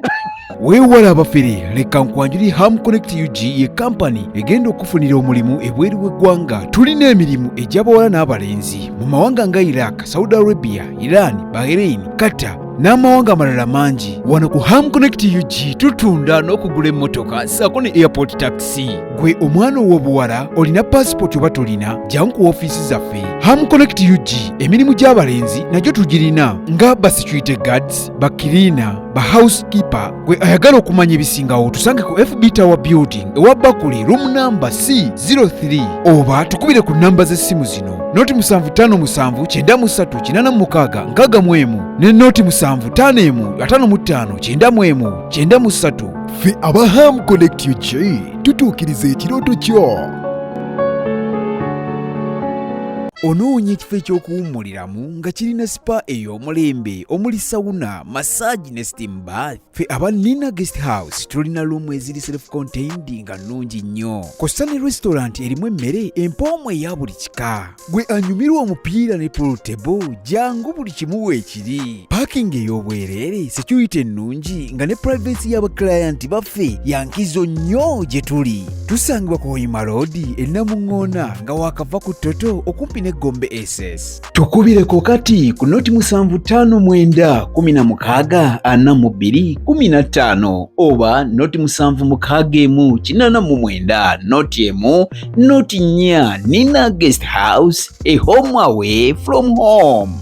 weewala abafere leka nkwanjuli Ham Connect UG ye kampani egenda okufunira omulimu ebweru w'eggwanga. Tulina emirimu egy'abawala n'abalenzi mu mawanga nga Iraq, Saudi Arabia, Iran, Bahrain, Qatar n'amawanga amalala mangi. Wano ku Ham Connect UG tutunda n'okugula emmotoka ssaako ne airport taxi. Gwe omwana ow'obuwala olina passport oba tolina, jangu ku ofiisi zaffe. Ham Connect UG emirimu gy'abalenzi nagyo tugirina nga ba security guards, ba cleaner, ba housekeeper. Gwe ayagala okumanya ebisingawo tusange ku FB Tower Building ewa Bakuli room number C03 oba tukubire ku namba z'essimu zino noti 75939386 ne noti 7551559193. Ffe aba Ham Connect UG tutuukiriza ekirooto kyo. Onoonya ekifo eky'okuwummuliramu nga kirina spa ey'omulembe omuli sauna, massage ne steam bath. Ffe aba Nina Guest House tulina luumu eziri self-contained nga nnungi nnyo. Kosta ne restaurant erimu emmere empoomu eya buli kika. Gwe anyumirwa omupiira ne pool table jangu buli kimu weekiri. Parking ey'obwereere, security ennungi nga ne privacy y'abaclient baffe yankizo nnyo gye tuli. Tusangibwa ku Hoima Road e Namuŋŋoona nga waakava ku Toto okumpi ne Gombe SS. Tukubireko kati ku noti 7591644215 oba noti 761489 noti emu noti 4. Nina Guest House, a home away from home.